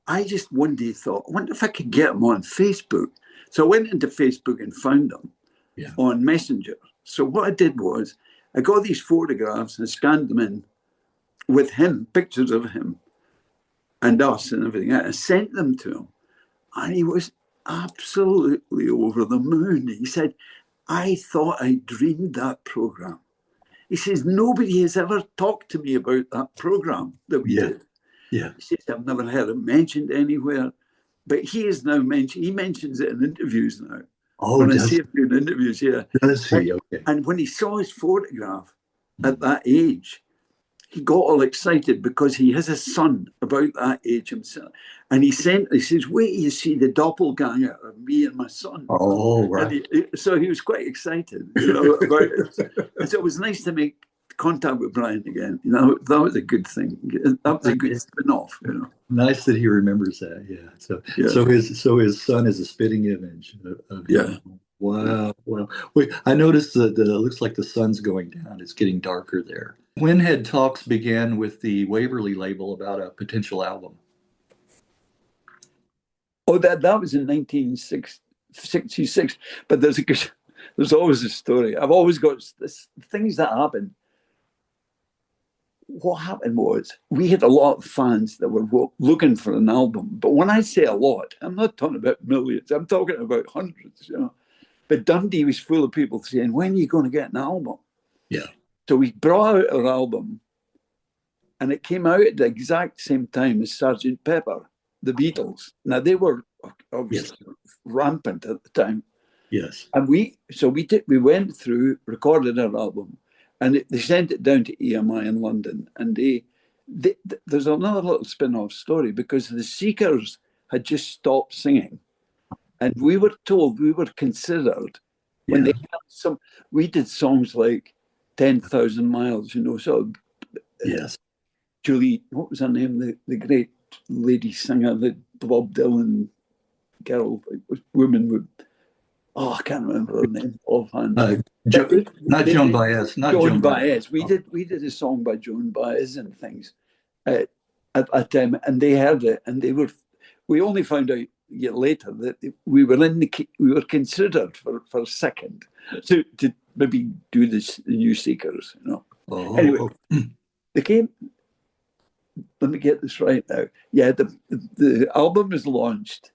I just one day thought, I wonder if I could get him on Facebook. So I went into Facebook and found him on Messenger. So what I did was I got these photographs and scanned them in with him, pictures of him and us and everything. I sent them to him. And he was absolutely over the moon. He said, I thought I dreamed that program. He says, nobody has ever talked to me about that program that we did. Yeah. He says, I've never heard it mentioned anywhere. But he is now he mentions it in interviews now. Oh, when I see him doing interviews, Does he? Okay. And when he saw his photograph at that age, he got all excited because he has a son about that age himself. And he says, wait till you see the doppelganger of me and my son. Oh, right. So he was quite excited, about it. And so it was nice to make contact with Brian again. That was a good thing. That was a good spin-off, Nice that he remembers that. Yeah. So his son is a spitting image of him. Yeah. Wow. Well, I noticed that it looks like the sun's going down. It's getting darker there. When had talks began with the Waverley label about a potential album? Oh, that was in 1966. But there's always a story. I've always got things that happen. What happened was we had a lot of fans that were looking for an album. But when I say a lot, I'm not talking about millions. I'm talking about hundreds, But Dundee was full of people saying, when are you going to get an album? Yeah. So we brought out our album, and it came out at the exact same time as Sgt. Pepper, the Beatles. Now, they were obviously rampant at the time. Yes. And we went through, recorded our album, and they sent it down to EMI in London. And there's another little spin-off story because the Seekers had just stopped singing. And we were told, we were considered, when they had we did songs like 10,000 Miles, So, yes. Julie, what was her name? The great lady singer, the Bob Dylan girl, woman with, I can't remember her name offhand. Not Joan Baez. Not Joan Baez. We did a song by Joan Baez and things at that time, and they heard it, and we only found out a year later that we were considered for a second to maybe do the New Seekers, Oh. Anyway, they came. Let me get this right now. Yeah, the album was launched,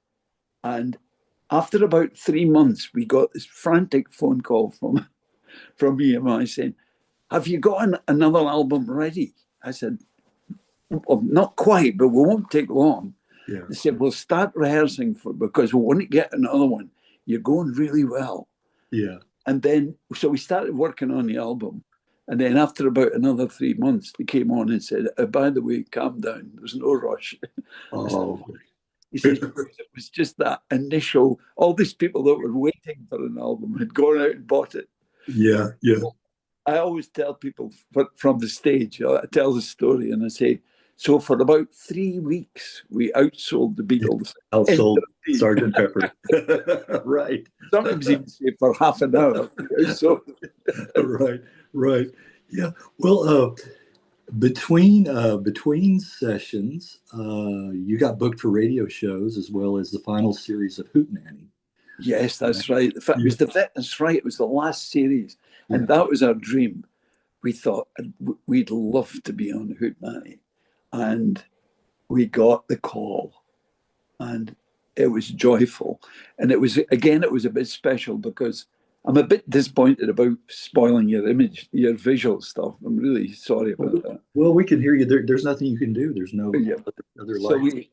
and after about 3 months, we got this frantic phone call from EMI saying, have you got another album ready? I said, well, not quite, but we won't take long. Yeah. They said, we'll start rehearsing because we want to get another one. You're going really well. Yeah. And then, so we started working on the album. And then after about another 3 months, they came on and said, by the way, calm down. There's no rush. Oh. He says, it was just that initial, all these people that were waiting for an album had gone out and bought it. Yeah, yeah. I always tell people from the stage, I tell the story and I say, so for about 3 weeks, we outsold the Beatles. Outsold Sergeant Pepper. Right. Sometimes even say for half an hour. So, right. Yeah. Well, between sessions, you got booked for radio shows as well as the final series of Hootenanny. Yes, that's right. That's right. It was the last series, and that was our dream. We thought we'd love to be on Hootenanny, and we got the call, and it was joyful. And it was a bit special because I'm a bit disappointed about spoiling your image, your visual stuff. I'm really sorry about that. Well, we can hear you. There's nothing you can do. There's no other light.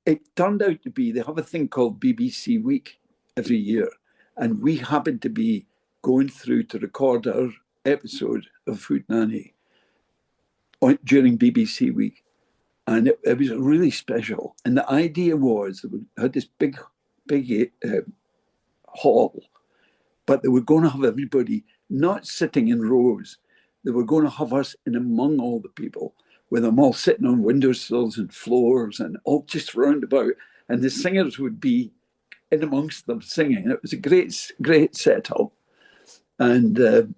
It turned out to be, they have a thing called BBC Week every year. And we happened to be going through to record our episode of Hootenanny during BBC Week. And it was really special. And the idea was that we had this big hall, but they were going to have everybody not sitting in rows. They were going to have us in among all the people, with them all sitting on windowsills and floors and all just round about. And the singers would be in amongst them singing. It was a great setup. And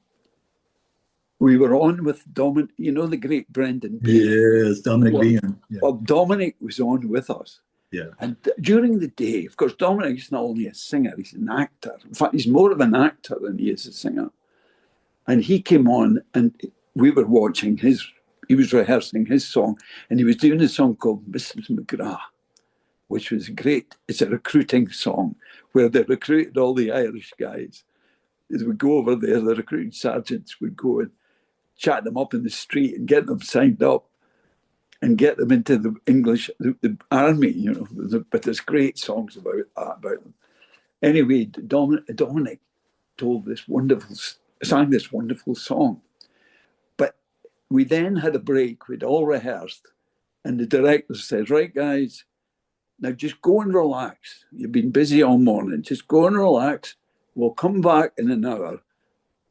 we were on with Dominic, the great Brendan Behan. Yes, Dominic Behan. Yeah. Well, Dominic was on with us. Yeah. And during the day, of course, Dominic's not only a singer, he's an actor. In fact, he's more of an actor than he is a singer. And he came on and we were watching he was rehearsing his song, and he was doing a song called Mrs. McGrath, which was great. It's a recruiting song where they recruited all the Irish guys. As we go over there, the recruiting sergeants would go and chat them up in the street and get them signed up and get them into the English, the army, but there's great songs about them. Anyway, Dominic sang this wonderful song. But we then had a break, we'd all rehearsed, and the director said, right, guys, now just go and relax. You've been busy all morning. Just go and relax. We'll come back in an hour,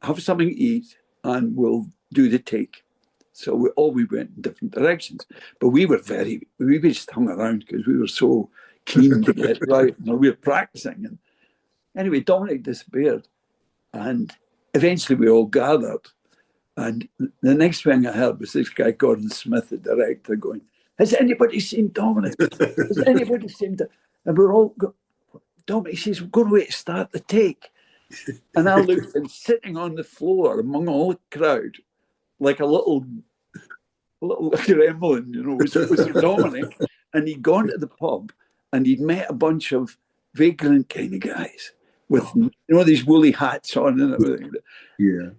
have something to eat, and we'll do the take. So we went in different directions. But we just hung around because we were so keen to get right. We were practicing. And anyway, Dominic disappeared. And eventually we all gathered. And the next thing I heard was this guy, Gordon Smith, the director, going, has anybody seen Dominic? Has anybody seen Dominic? And we're all, Dominic says, we're going to wait to start the take. And I looked, and sitting on the floor among all the crowd, like a little gremlin, was Dominic. And he'd gone to the pub and he'd met a bunch of vagrant kind of guys with, these woolly hats on and everything. Yeah.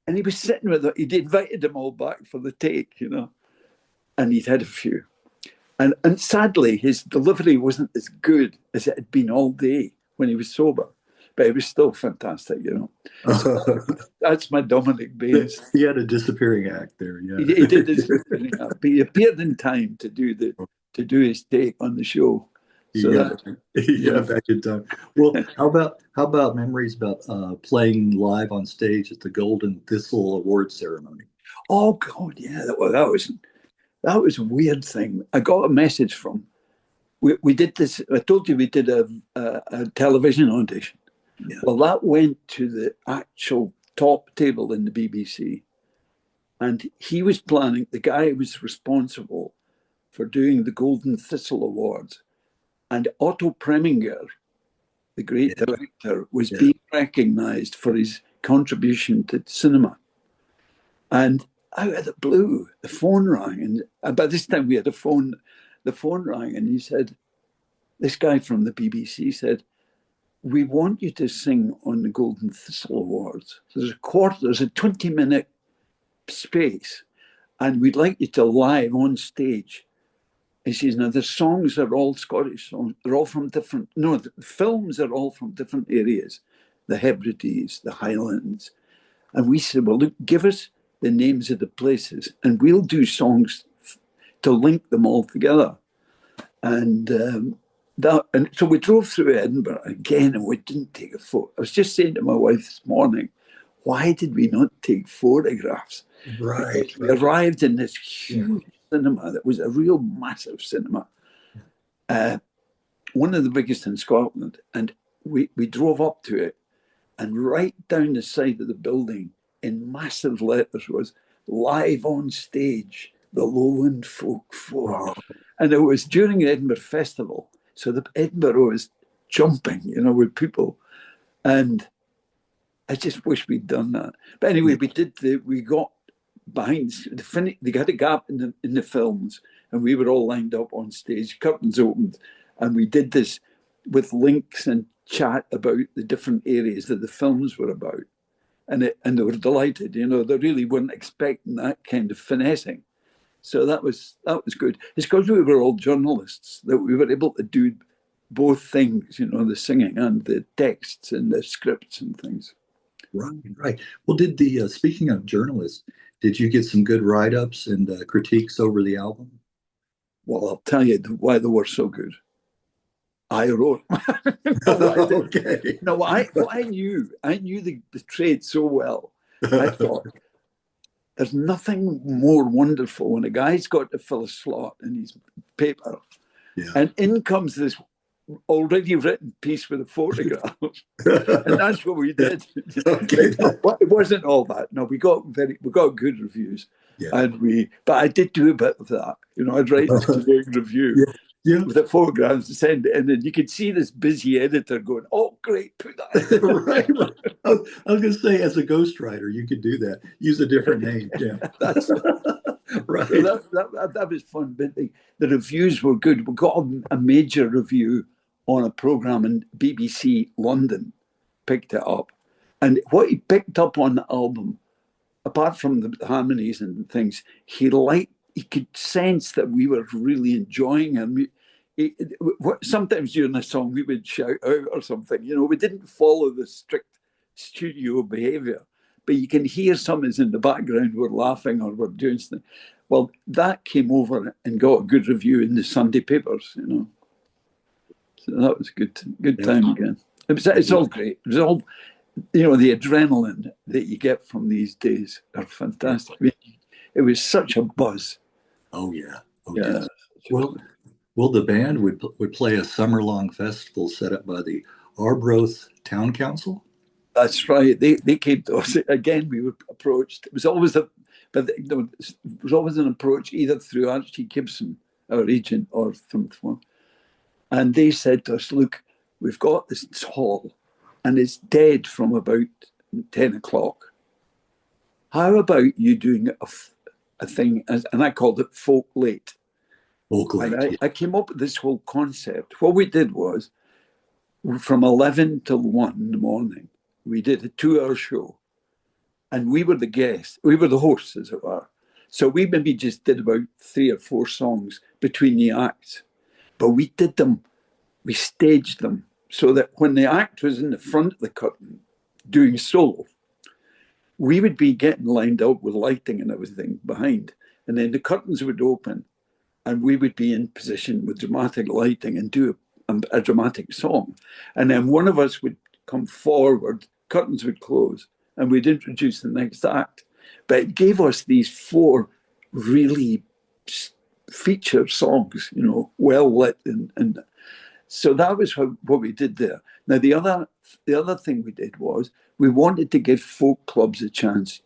And he was sitting with them. He'd invited them all back for the take, and he'd had a few. And sadly, his delivery wasn't as good as it had been all day when he was sober. But it was still fantastic, So that's my Dominic Baines. He had a disappearing act there, yeah. He did a disappearing act, but he appeared in time to do his take on the show. So back in time. Well, how about memories about playing live on stage at the Golden Thistle Award ceremony? Oh God, yeah, that was a weird thing. I got a message from. We did this. I told you we did a television audition. Yeah. Well, that went to the actual top table in the BBC. And he was planning, the guy who was responsible for doing the Golden Thistle Awards. And Otto Preminger, the great director, was being recognised for his contribution to cinema. And out of the blue, the phone rang. And by this time we had the phone rang, and he said, this guy from the BBC said, we want you to sing on the Golden Thistle Awards. So there's a 20-minute space, and we'd like you to live on stage. He says, now the songs are all Scottish songs. They're all from the films are all from different areas, the Hebrides, the Highlands. And we said, well, look, give us the names of the places, and we'll do songs to link them all together. And and so we drove through Edinburgh again, and we didn't take a photo. I was just saying to my wife this morning, why did we not take photographs? Right. We arrived in this huge cinema that was a real massive cinema, one of the biggest in Scotland. And we drove up to it, and right down the side of the building in massive letters was live on stage, the Lowland Folk Four. Wow. And it was during the Edinburgh Festival. So the Edinburgh was jumping, with people. And I just wish we'd done that. But anyway, we got behind, they had a gap in the films, and we were all lined up on stage, curtains opened, and we did this with links and chat about the different areas that the films were about. And they were delighted, they really weren't expecting that kind of finessing. So that was good. It's because we were all journalists that we were able to do both things, the singing and the texts and the scripts and things. Right. Well, speaking of journalists, did you get some good write-ups and critiques over the album? Well, I'll tell you why they were so good. I wrote. Okay. No, I knew the trade so well. I thought there's nothing more wonderful when a guy's got to fill a slot in his paper, and in comes this already written piece with a photograph, and that's what we did. Okay. It wasn't all that. No, we got good reviews, but I did do a bit of that. I'd write a generic review. With the photographs to send it, and then you could see this busy editor going, "Oh, great, put that in." Right. I was going to say, as a ghostwriter, you could do that. Use a different name. Yeah, that's right. So that was fun. But the reviews were good. We got a major review on a program in BBC London, picked it up, and what he picked up on the album, apart from the harmonies and things, he could sense that we were really enjoying him. Sometimes during a song we would shout out or something. We didn't follow the strict studio behaviour, but you can hear someone's in the background, we're laughing or we're doing something. Well, that came over and got a good review in the Sunday papers. So that was good time again. It's all great. It was all, the adrenaline that you get from these days are fantastic. It was such a buzz. Oh yeah. Well, the band would play a summer-long festival set up by the Arbroath Town Council. That's right. They came to us again. We were approached. It was always an approach either through Archie Gibson, our agent, or from, and they said to us, "Look, we've got this hall, and it's dead from about 10 o'clock. How about you doing a thing?" And I called it Folk Late. And I came up with this whole concept. What we did was, from 11 till 1 in the morning, we did a 2-hour show. And we were the guests. We were the hosts, as it were. So we maybe just did about 3 or 4 songs between the acts. But we staged them so that when the act was in the front of the curtain doing solo, we would be getting lined up with lighting and everything behind. And then the curtains would open, and we would be in position with dramatic lighting and do a dramatic song. And then one of us would come forward, curtains would close, and we'd introduce the next act. But it gave us these 4 really feature songs, well lit. And so that was what we did there. Now, the other thing we did was we wanted to give folk clubs a chance.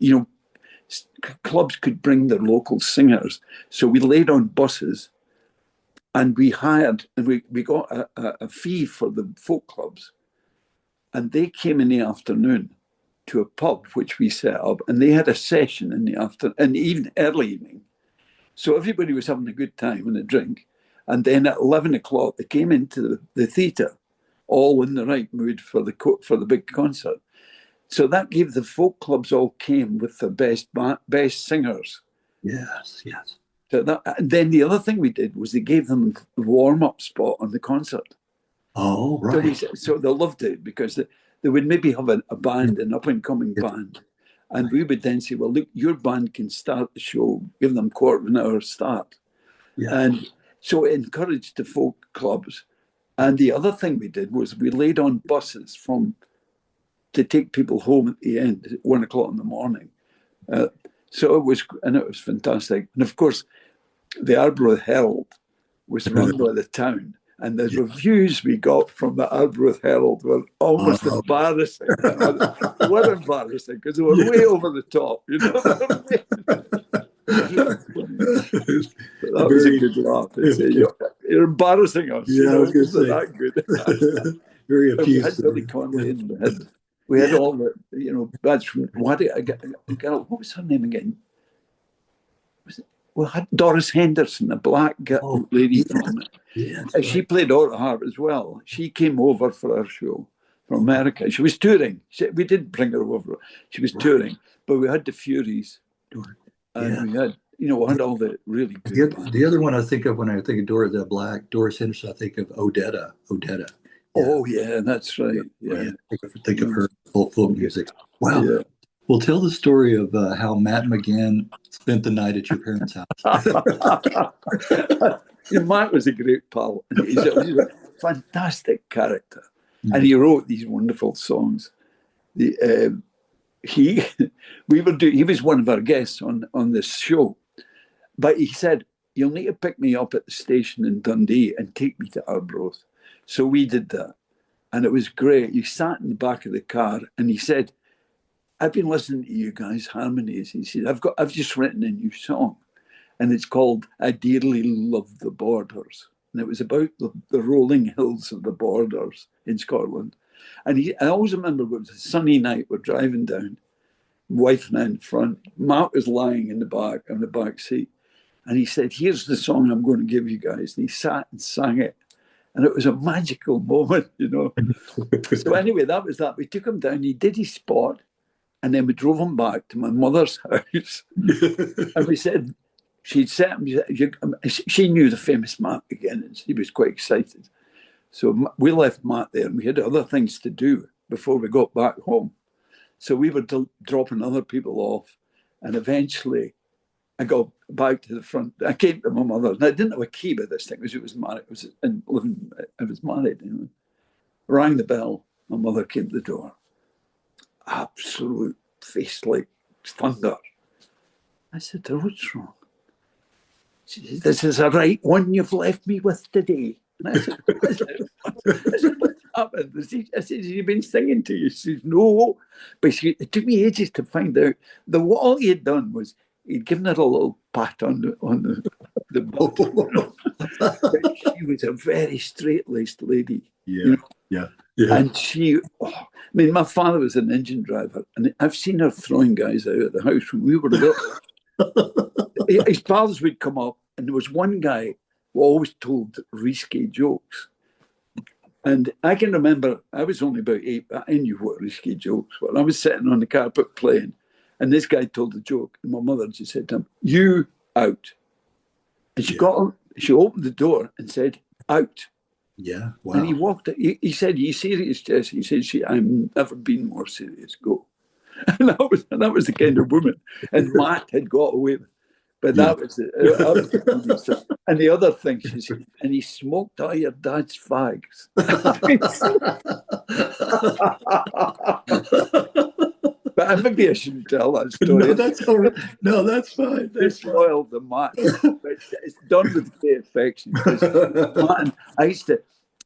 Clubs could bring their local singers. So we laid on buses, and we hired, and we got a fee for the folk clubs. And they came in the afternoon to a pub, which we set up, and they had a session in the afternoon, even early evening. So everybody was having a good time and a drink. And then at 11 o'clock, they came into the theatre, all in the right mood for the big concert. So that gave the folk clubs all came with the best singers. Yes. So and then the other thing we did was they gave them the warm-up spot on the concert. Oh, right. So they loved it because they would maybe have a band, an up-and-coming band. And we would then say, well, look, your band can start the show, give them a quarter of an hour start. Yeah. And so it encouraged the folk clubs. And the other thing we did was we laid on buses to take people home at the end at 1 o'clock in the morning. So it was fantastic. And of course, the Arbroath Herald was run by the town. And the reviews we got from the Arbroath Herald were almost embarrassing. Were embarrassing because they were way over the top. You know? That was a good laugh. You're embarrassing us. Yeah, I was going to say. That good. Very appealing. We had Billy Connolly and we had all the, that's from what was her name again? We had Doris Henderson, a black lady from it. Yeah, she played auto harp as well. She came over for our show from America. She was touring. We did bring her over. She was touring, but we had the Furies, and we had, we had all the really good. The other one I think of when I think of Doris Henderson, I think of Odetta. Yeah. Oh yeah, that's right. Yeah, think of her folk music. Wow. Yeah. Well, tell the story of how Matt McGann spent the night at your parents' house. Matt was a great pal. He's a fantastic character, and he wrote these wonderful songs. He was one of our guests on this show, but he said, "You'll need to pick me up at the station in Dundee and take me to Arbroath." So we did that, and it was great. He sat in the back of the car, and he said, "I've been listening to you guys' harmonies." He said, I've just written a new song, and it's called "I Dearly Love the Borders." And it was about the rolling hills of the Borders in Scotland. And I always remember it was a sunny night. We're driving down, wife and I in front. Matt was lying in the back, on the back seat. And he said, "Here's the song I'm going to give you guys." And he sat and sang it. And it was a magical moment, So anyway, that was that. We took him down. He did his spot. And then we drove him back to my mother's house. And we said, she'd set him, she knew the famous Matt again, and she was quite excited. So we left Matt there, and we had other things to do before we got back home. So we were dropping other people off. And eventually, I got back to the front. I came to my mother's, and I didn't have a key by this thing because I was married. I was married, Rang the bell. My mother came to the door. Absolute face like thunder. I said, "What's wrong?" She said, "This is a right one you've left me with today." And I said, "What's happened?" I said, "Has he been singing to you?" She says, "No." But it took me ages to find out that all he had done was he'd given her a little pat on the bottom. She was a very straight-laced lady. Yeah. Yeah. And my father was an engine driver, and I've seen her throwing guys out of the house when we were little. His pals would come up, and there was one guy who always told risque jokes. And I can remember, I was only about 8, but I knew what risque jokes were. I was sitting on the carpet playing, and this guy told a joke, and my mother just said to him, "You out." And she opened the door and said, "Out." Yeah, wow. And he walked. He said, "Are you serious, Jess?" He said, "I've never been more serious. Go." And that was the kind of woman. And Matt had got away with it. But that was it. And the other thing, she said, "And he smoked all your dad's fags." But maybe I shouldn't tell that story. No, that's all right. No, that's fine. They spoiled the Matt. It's done with great affection. Matt, I used to,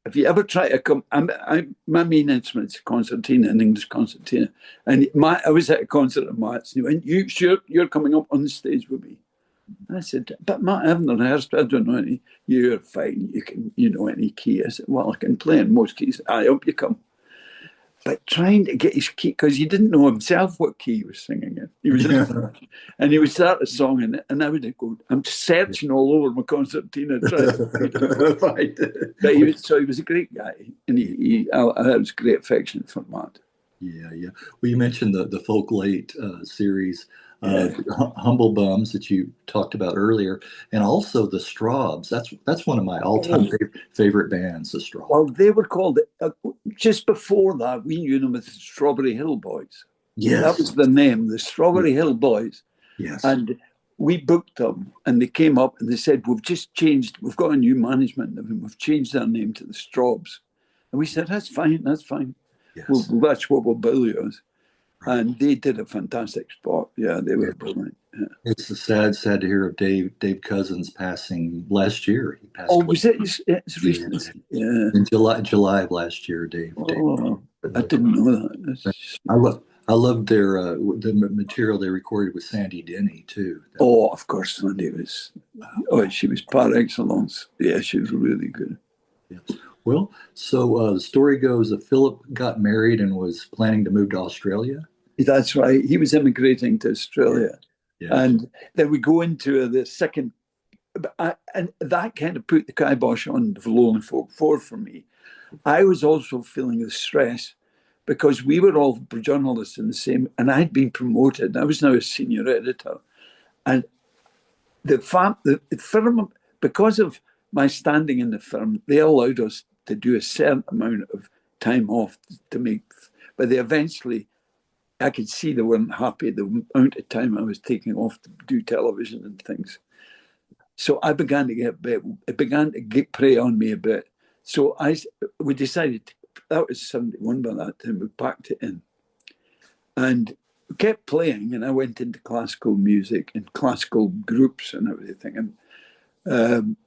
if you ever try to come, my main instrument's concertina, an English concertina. And I was at a concert of Matt's, and he went, "You sure you're coming up on the stage with me?" And I said, "But Matt, I haven't rehearsed. I don't know any." "You're fine. You know any key." I said, "Well, I can play in most keys." "I hope you come." But trying to get his key, because he didn't know himself what key he was singing in. He was and he would start a song, and I would go, I'm searching all over my concertina trying to find it. But he was a great guy, and I had great affection for Matt. Yeah. Well, you mentioned the Folk Late series, Humble Bums that you talked about earlier, and also the Strawbs. That's one of my all-time favorite bands, the Strawbs. Well, they were called, just before that, we knew them as the Strawberry Hill Boys. Yes. That was the name, the Strawberry Hill Boys. Yes. And we booked them, and they came up and they said, we've just changed, we've got a new management, and we've changed our name to the Straubs. And we said, that's fine, that's fine. Yes. That's what we'll bill you as. Right. And they did a fantastic spot. Yeah, they were brilliant. Yeah. It's sad to hear of Dave Cousins passing last year. He passed away. Was it? It's recent. Yeah. In July of last year, Dave. I didn't know that. I loved their the material they recorded with Sandy Denny too. Of course, Sandy was. She was par excellence. Yeah, she was really good. Yeah. Well, so the story goes that Philip got married and was planning to move to Australia. That's right. He was immigrating to Australia, and then we go into the second, and that kind of put the kibosh on the Lowland Folk Four for me. I was also feeling the stress, because we were all journalists in the same, and I'd been promoted. I was now a senior editor. And the firm, because of my standing in the firm, they allowed us to do a certain amount of time off to make, but they eventually, I could see they weren't happy the amount of time I was taking off to do television and things. So I began to prey on me a bit. So we decided, that was 71 by that time, we packed it in. And we kept playing, and I went into classical music and classical groups and everything. And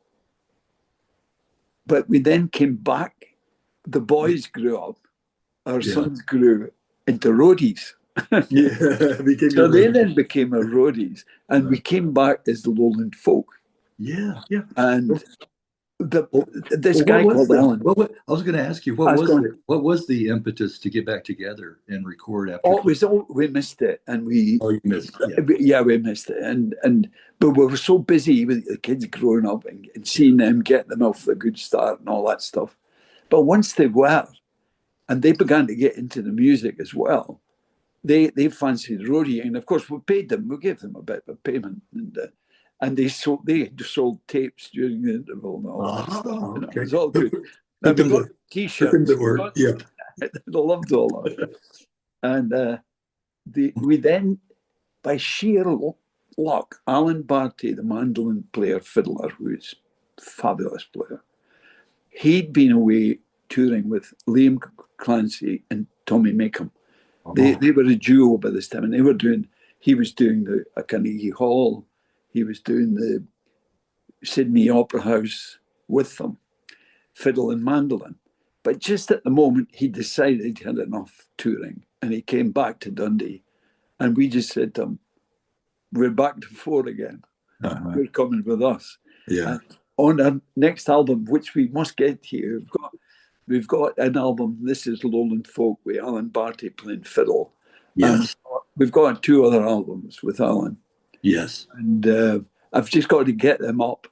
but we then came back. The boys grew up. Our sons grew into roadies. So they then became our roadies. And we came back as the Lowland Folk. Yeah. And this guy called Alan. I was going to ask you, what was the impetus to get back together and record after? We missed it, and we. Oh, you missed it. Yeah, we missed it, but we were so busy with the kids growing up and seeing them, get them off to a good start and all that stuff. But once they were, and they began to get into the music as well, they fancied roadieing, and of course we paid them. We gave them a bit of payment, and they sold tapes during the interval and all that stuff. Okay. It was all good. And we got T-shirts. They loved all that. And we then, by sheer luck, Alan Barty, the mandolin player, fiddler, who is a fabulous player, he'd been away touring with Liam Clancy and Tommy Macomb. They were a duo by this time, and he was doing the Carnegie Hall. He was doing the Sydney Opera House with them, fiddle and mandolin. But just at the moment, he decided he'd had enough touring, and he came back to Dundee. And we just said to him, we're back to four again. You're coming with us. Yeah. And on our next album, which we must get here, we've got an album, This is Lowland Folk, with Alan Barty playing fiddle. Yes. And we've got 2 other albums with Alan. Yes. And I've just got to get them up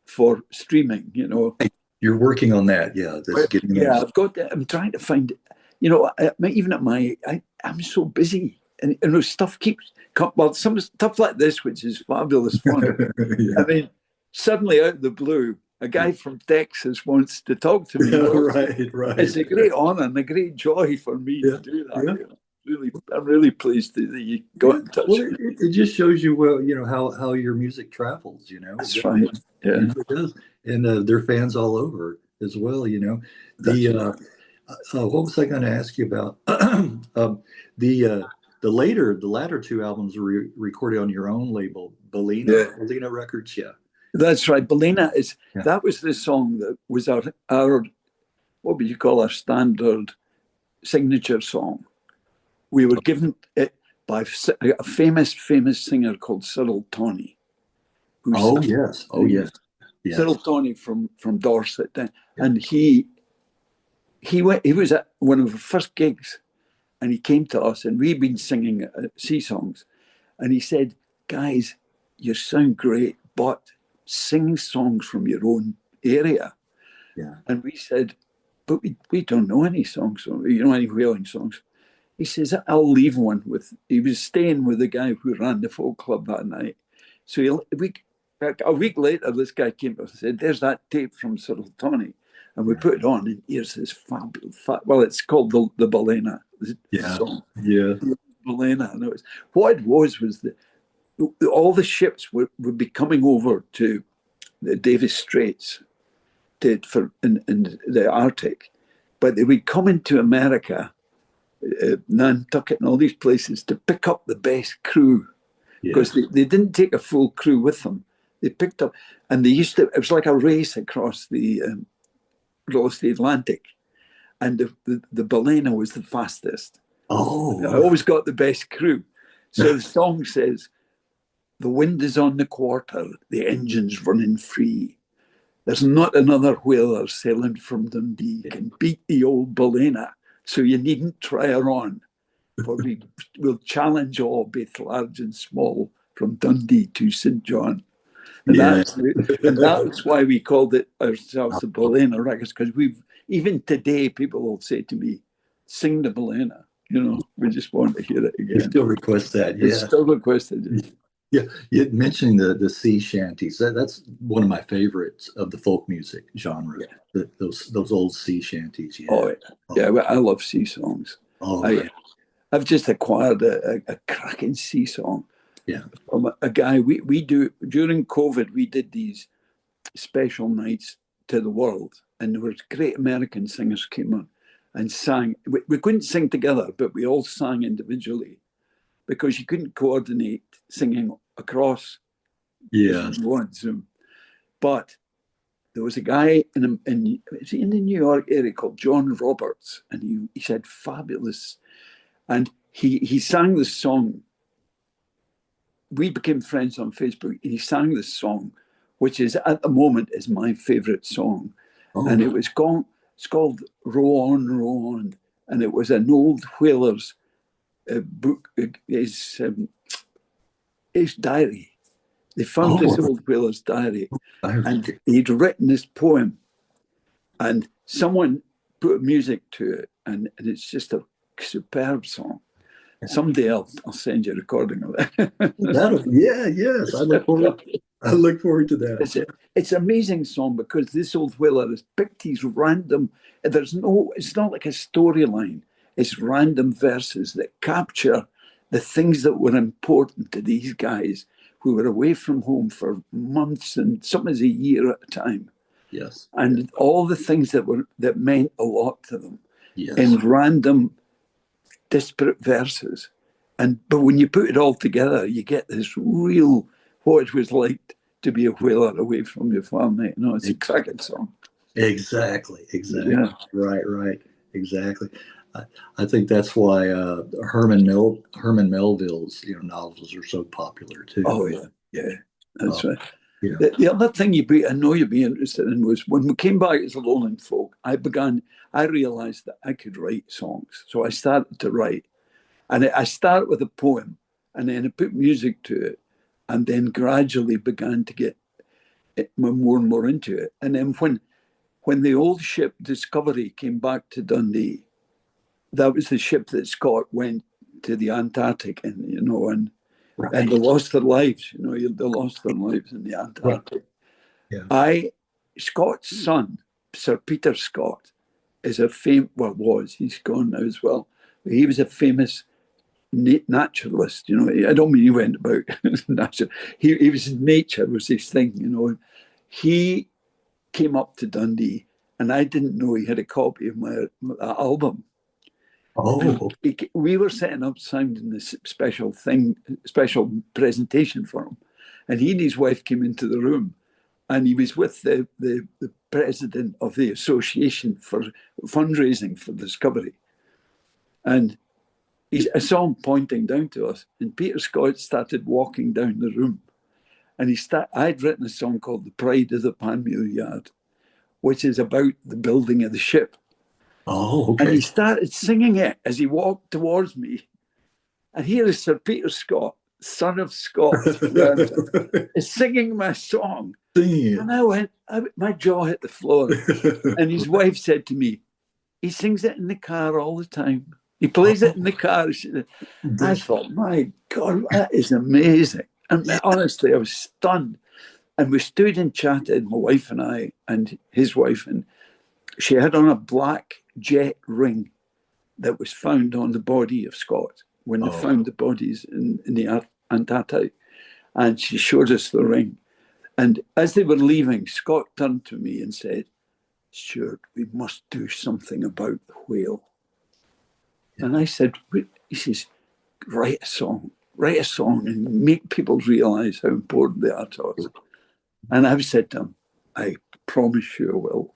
for streaming, You're working on that, yeah. I've got that. I'm trying to find, even at I'm so busy. And stuff keeps coming. Well, some stuff like this, which is fabulous fun. I mean, suddenly out of the blue, a guy from Texas wants to talk to me. Right. It's a great honor and a great joy for me to do that. I'm really pleased that you got in touch. Well, it just shows you, how your music travels. That's right. Yeah, it does, and they're fans all over as well. What was I going to ask you about? The latter 2 albums were recorded on your own label, Bellina Records. Yeah, that's right. Bellina that was the song that was our what would you call our standard signature song. We were given it by a famous singer called Cyril Tawney. Yes. Cyril Tawney from Dorset, and he was at one of the first gigs, and he came to us, and we'd been singing sea songs, and he said, "Guys, you sound great, but sing songs from your own area." Yeah. And we said, "But we don't know any songs, any whaling songs." He says, "I'll leave one with." He was staying with the guy who ran the folk club that night. So a week later, this guy came to us and said, "There's that tape from Cyril Tawney," and we put it on, and here's this fabulous. Well, it's called the Bellina song. Yeah. Bellina. And what it was all the ships would be coming over to the Davis Straits in the Arctic, but they would come into America, Nantucket and all these places to pick up the best crew, because they didn't take a full crew with them. They picked up, and they used to, it was like a race across the Atlantic, and the Balena was the fastest. Oh, I always got the best crew. So the song says, "The wind is on the quarter, the engine's running free. There's not another whaler sailing from Dundee can beat the old Balena, so you needn't try her on, for we'll challenge all, both large and small, from Dundee to St. John." And that's why we called it ourselves the Balena Records, because even today people will say to me, "Sing the Balena." We just want to hear it again. You still request that, It's still requested. Yeah, you mentioning the sea shanties. That's one of my favorites of the folk music genre. Yeah. Those old sea shanties. Yeah. I love sea songs. I've just acquired a cracking sea song. Yeah. From a guy we do during COVID. We did these special nights to the world, and there were great American singers came on and sang. We couldn't sing together, but we all sang individually, because you couldn't coordinate singing across one Zoom. But there was a guy in the New York area called John Roberts, and he said fabulous, and he sang this song. We became friends on Facebook. He sang this song, which is at the moment is my favorite song, and it's called "Row On, Row On," and it was an old whaler's book, his diary. They found this old whaler's diary, and he'd written this poem, and someone put music to it, and it's just a superb song. Someday I'll send you a recording of it. Yes, I look forward to that. It's an amazing song, because this old whaler has picked these random. It's not like a storyline. It's random verses that capture the things that were important to these guys who were away from home for months and sometimes a year at a time. Yes. And all the things that meant a lot to them. Yes. In random, disparate verses. But when you put it all together, you get this real, what it was like to be a whaler away from your family. It's a cracking song. Exactly. Yeah. Right. Exactly. I think that's why Herman Melville's novels are so popular too. Oh yeah, that's right. Yeah. The other thing I know you'd be interested in was when we came back as the Lowland Folk. I realised that I could write songs, so I started to write, and I started with a poem, and then I put music to it, and then gradually began to get more and more into it. And then when the old ship Discovery came back to Dundee, that was the ship that Scott went to the Antarctic and they lost their lives. They lost their lives in the Antarctic. Right. Yeah. Scott's son, Sir Peter Scott, is he's gone now as well. He was a famous naturalist. I don't mean he went about natural. Nature was his thing. He came up to Dundee, and I didn't know he had a copy of my album. We were setting up sound in this special presentation for him, and he and his wife came into the room, and he was with the president of the association for fundraising for Discovery, and I saw him pointing down to us, and Peter Scott started walking down the room, and I'd written a song called "The Pride of the Panmure Yard," which is about the building of the ship. And he started singing it as he walked towards me. And here is Sir Peter Scott, son of Scott, is singing my song. And I went, my jaw hit the floor. And his wife said to me, "He sings it in the car all the time. He plays it in the car." I thought, my God, that is amazing. And honestly, I was stunned. And we stood and chatted, my wife and I, and his wife, and she had on a black jet ring that was found on the body of Scott when they found the bodies in the Antarctic. And she showed us the ring. And as they were leaving, Scott turned to me and said, "Stewart, we must do something about the whale." Yeah. And I said, he says, write a song and make people realize how important they are to us. And I've said to him, I promise you I will.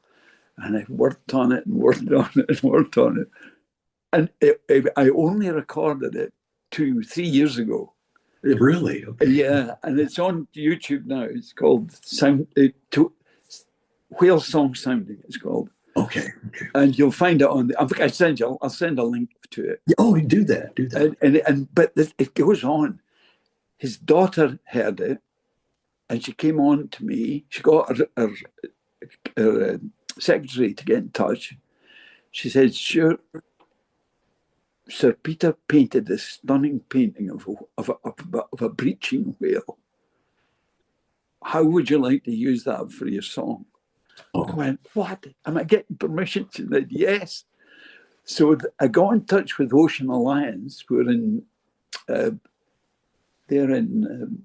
And I worked on it and worked on it and worked on it. And I only recorded it 2-3 years ago. Really? Okay. Yeah, and it's on YouTube now. It's called Whale Song Sounding, it's called. Okay. And you'll find it on. I'll send a link to it. Oh, do that. But it goes on. His daughter heard it, and she came on to me. She got her secretary to get in touch. She said, "Sure, Sir Peter painted this stunning painting of a breaching whale. How would you like to use that for your song?" Oh. I went, "What? Am I getting permission?" She said, "Yes." So I got in touch with Ocean Alliance, who are in, they're in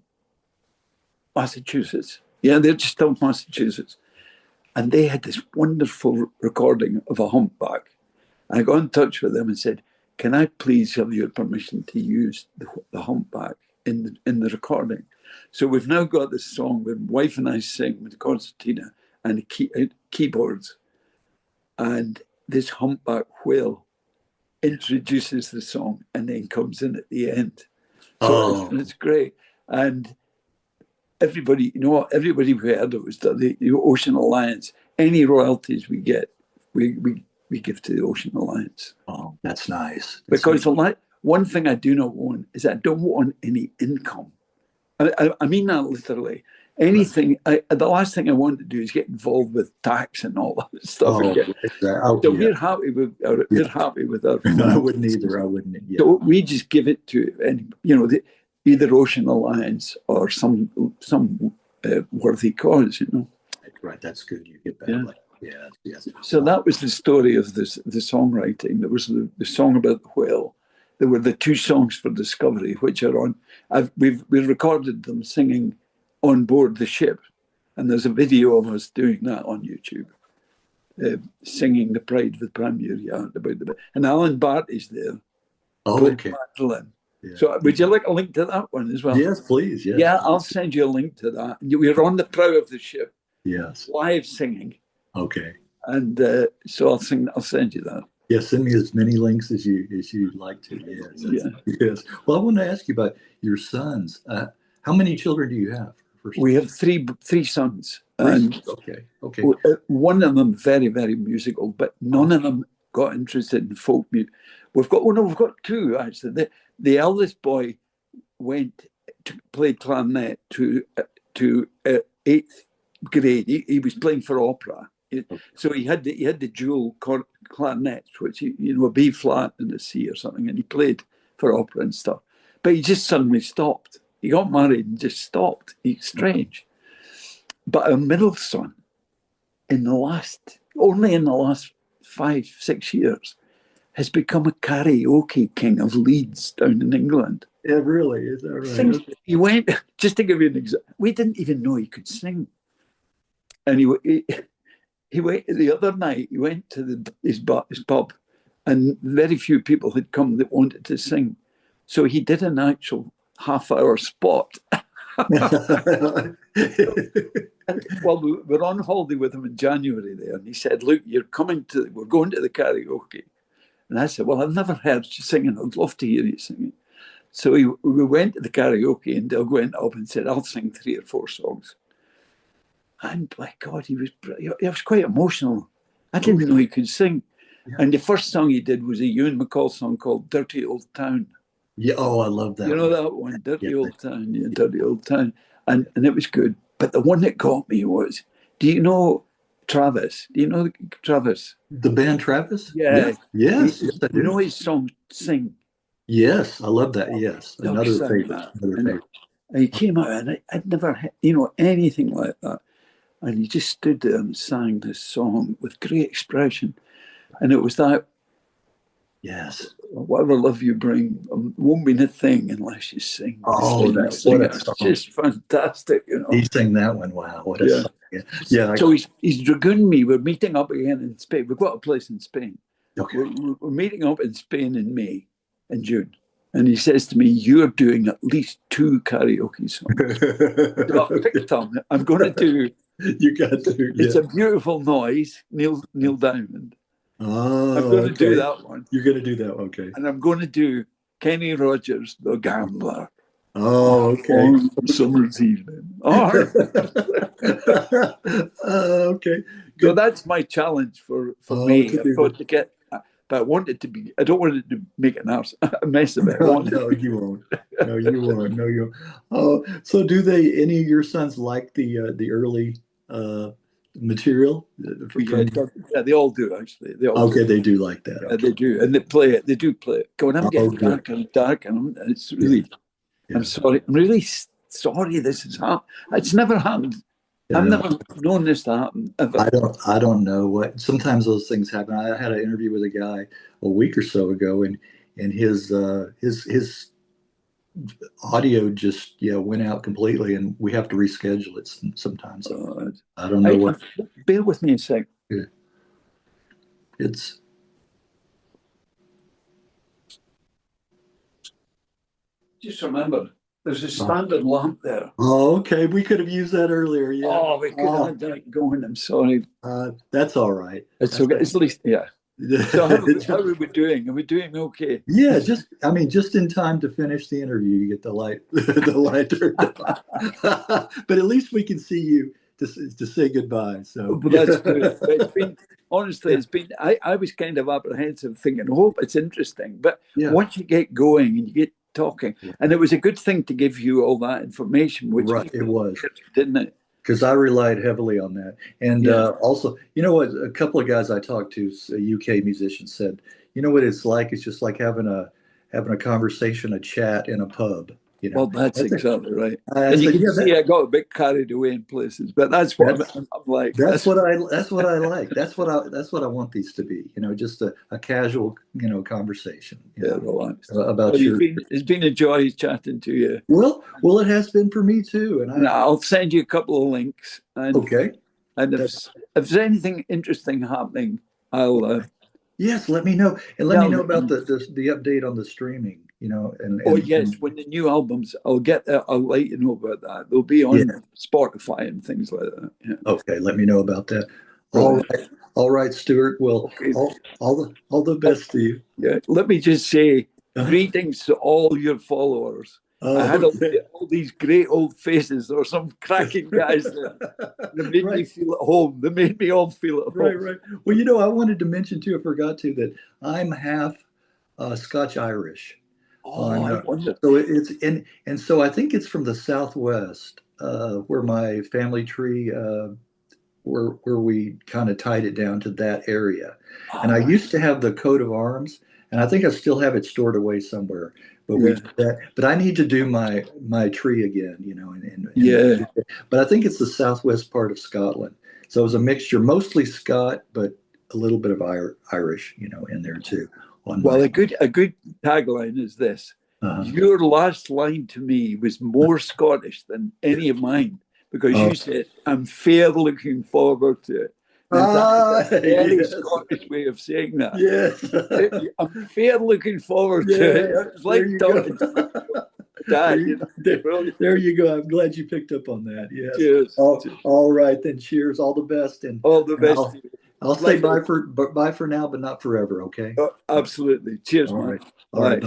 Massachusetts. Yeah, they're just out of Massachusetts. And they had this wonderful recording of a humpback. And I got in touch with them and said, "Can I please have your permission to use the humpback in the recording?" So we've now got this song where my wife and I sing with the concertina and the keyboards. And this humpback whale introduces the song and then comes in at the end. So it's great. And everybody who heard it was the Ocean Alliance. Any royalties we get, we give to the Ocean Alliance. Oh, that's nice. Because one thing I do not want is I don't want any income. I mean that literally. Anything. The last thing I want to do is get involved with tax and all that stuff. So we're happy with our. No, I wouldn't either. Yeah. So we just give it to either Ocean Alliance or some worthy cause. Right. That's good. You get that. Yeah. Yes. So that was the story of the songwriting. There was the song about the whale. There were the 2 songs for Discovery, which are on. We've recorded them singing on board the ship, and there's a video of us doing that on YouTube, singing "The Pride with Premier Yacht" and Alan Barty's there. Oh, okay. Yeah. So would you like a link to that one as well? Yes, please. Yes. Yeah, I'll send you a link to that. We're on the prow of the ship. Yes. Live singing. Okay. And so I'll send you that. Yes, send me as many links as you like to. Yes. Yes. Well, I want to ask you about your sons. How many children do you have? We have three sons. And okay. One of them very, very musical, but none of them got interested in folk music. We've got 2 actually. The eldest boy went to play clarinet to 8th grade. He was playing for opera. So he had the dual clarinets, which a B flat and a C or something, and he played for opera and stuff. But he just suddenly stopped. He got married and just stopped. It's strange. But our middle son, only in the last 5-6 years, has become a karaoke king of Leeds down in England. Yeah, really? Is that right? He went, just to give you an example, we didn't even know he could sing. And he went the other night, he went to his pub, and very few people had come that wanted to sing. So he did an actual half-hour spot. Well, we were on holiday with him in January there, and he said, "Look, we're going to the karaoke." And I said, "Well, I've never heard you singing. I'd love to hear you singing." So we went to the karaoke, and Doug went up and said, "I'll sing 3 or 4 songs." And my God, he was quite emotional. I didn't know he could sing. Yeah. And the first song he did was a Ewan MacColl song called "Dirty Old Town." Yeah, I love that. You know that one, Dirty Old Town, Dirty Old Town. And it was good. But the one that got me was, do you know Travis? Do you know Travis? The band Travis? Yeah. Yes. You know his song, Sing? Yes, I love that. Yes. Another favorite. And he came out, and I'd never had, anything like that. And he just stood there and sang this song with great expression. And it was that, Yes. Whatever love you bring won't mean a thing unless you sing. Oh, That's what a song. just fantastic, you know. He sang that one. Wow, what a Yeah. song. Yeah. So he's dragooned me. We're meeting up again in Spain. We've got a place in Spain. Okay. We're meeting up in Spain in May and June. And he says to me, "You're doing at least 2 karaoke songs." So I've picked them. I'm going to do. You got to. Yeah. It's a Beautiful Noise, Neil Diamond. Oh, I'm going to do that one. You're going to do that. Okay. And I'm going to do Kenny Rogers, The Gambler. Oh, okay. On summer's evening. Okay. Good. So that's my challenge for me. I've got to get, but I want it to be. I don't want it to make a mess of it. No, you won't. No, you won't. No, you. Oh, so do any of your sons like the early material? Yeah, they all do actually. They all they do like that. Yeah, they do, and they play it. They do play it. When I'm getting dark and dark, and it's really. Yeah. I'm sorry. I'm really sorry. This has happened. It's never happened. Yeah, I've never known this to happen ever. I don't know what. Sometimes those things happen. I had an interview with a guy a week or so ago, and his audio just went out completely, and we have to reschedule it sometimes. I don't know what. Bear with me a sec. Yeah. It's. Just remember, there's a standard lamp there. Oh, okay. We could have used that earlier. Yeah. Oh, we could have had that going. I'm sorry. That's all right. It's okay. It's at least, yeah. So how are we doing? Are we doing okay? Yeah, just in time to finish the interview. You get the light turned on. But at least we can see you to say goodbye. So but that's good. It's been, honestly, it's been. I was kind of apprehensive, thinking, "Hope it's interesting." But once you get going and you get talking, and it was a good thing to give you all that information, which it was, didn't it? Because I relied heavily on that. And also, you know what, a couple of guys I talked to, UK musicians, said, you know what it's like? It's just like having a conversation, a chat in a pub. You know? Well, that's exactly right. And you can see I got a bit carried away in places, but that's what I'm like. That's what I like. That's what I want these to be. You know, just a casual, conversation. Relaxed. About it's been a joy chatting to you. Well, it has been for me too. And I'll send you a couple of links. And, okay. And if there's anything interesting happening, I'll. Yes, let me know, and let me know about the update on the streaming. Yes, when the new albums, I'll let you know about that. They'll be on Spotify and things like that. Yeah. Okay, let me know about that. All right, Stewart. Well, all the best to you. Yeah, let me just say greetings to all your followers. I had all these great old faces. There were some cracking guys there. They made me feel at home. They made me all feel at home. Right. Well, I wanted to mention too, I forgot to, that I'm half Scotch Irish. So it's and so I think it's from the Southwest, where my family tree, where we kind of tied it down to that area. And I used to have the coat of arms, and I think I still have it stored away somewhere. But but I need to do my tree again, But I think it's the southwest part of Scotland. So it was a mixture, mostly Scot, but a little bit of Irish, in there too. Well, a good tagline is this: your last line to me was more Scottish than any of mine, because you said, "I'm fair looking forward to it." That's a very Scottish way of saying that. Yes. I'm fair looking forward to it. It's like talking to Dad. There you go. I'm glad you picked up on that. Yes. Cheers. All right, then. Cheers. All the best. And all the best. I'll say bye for now, but not forever. Okay. Absolutely. Cheers, all man. Right. All right.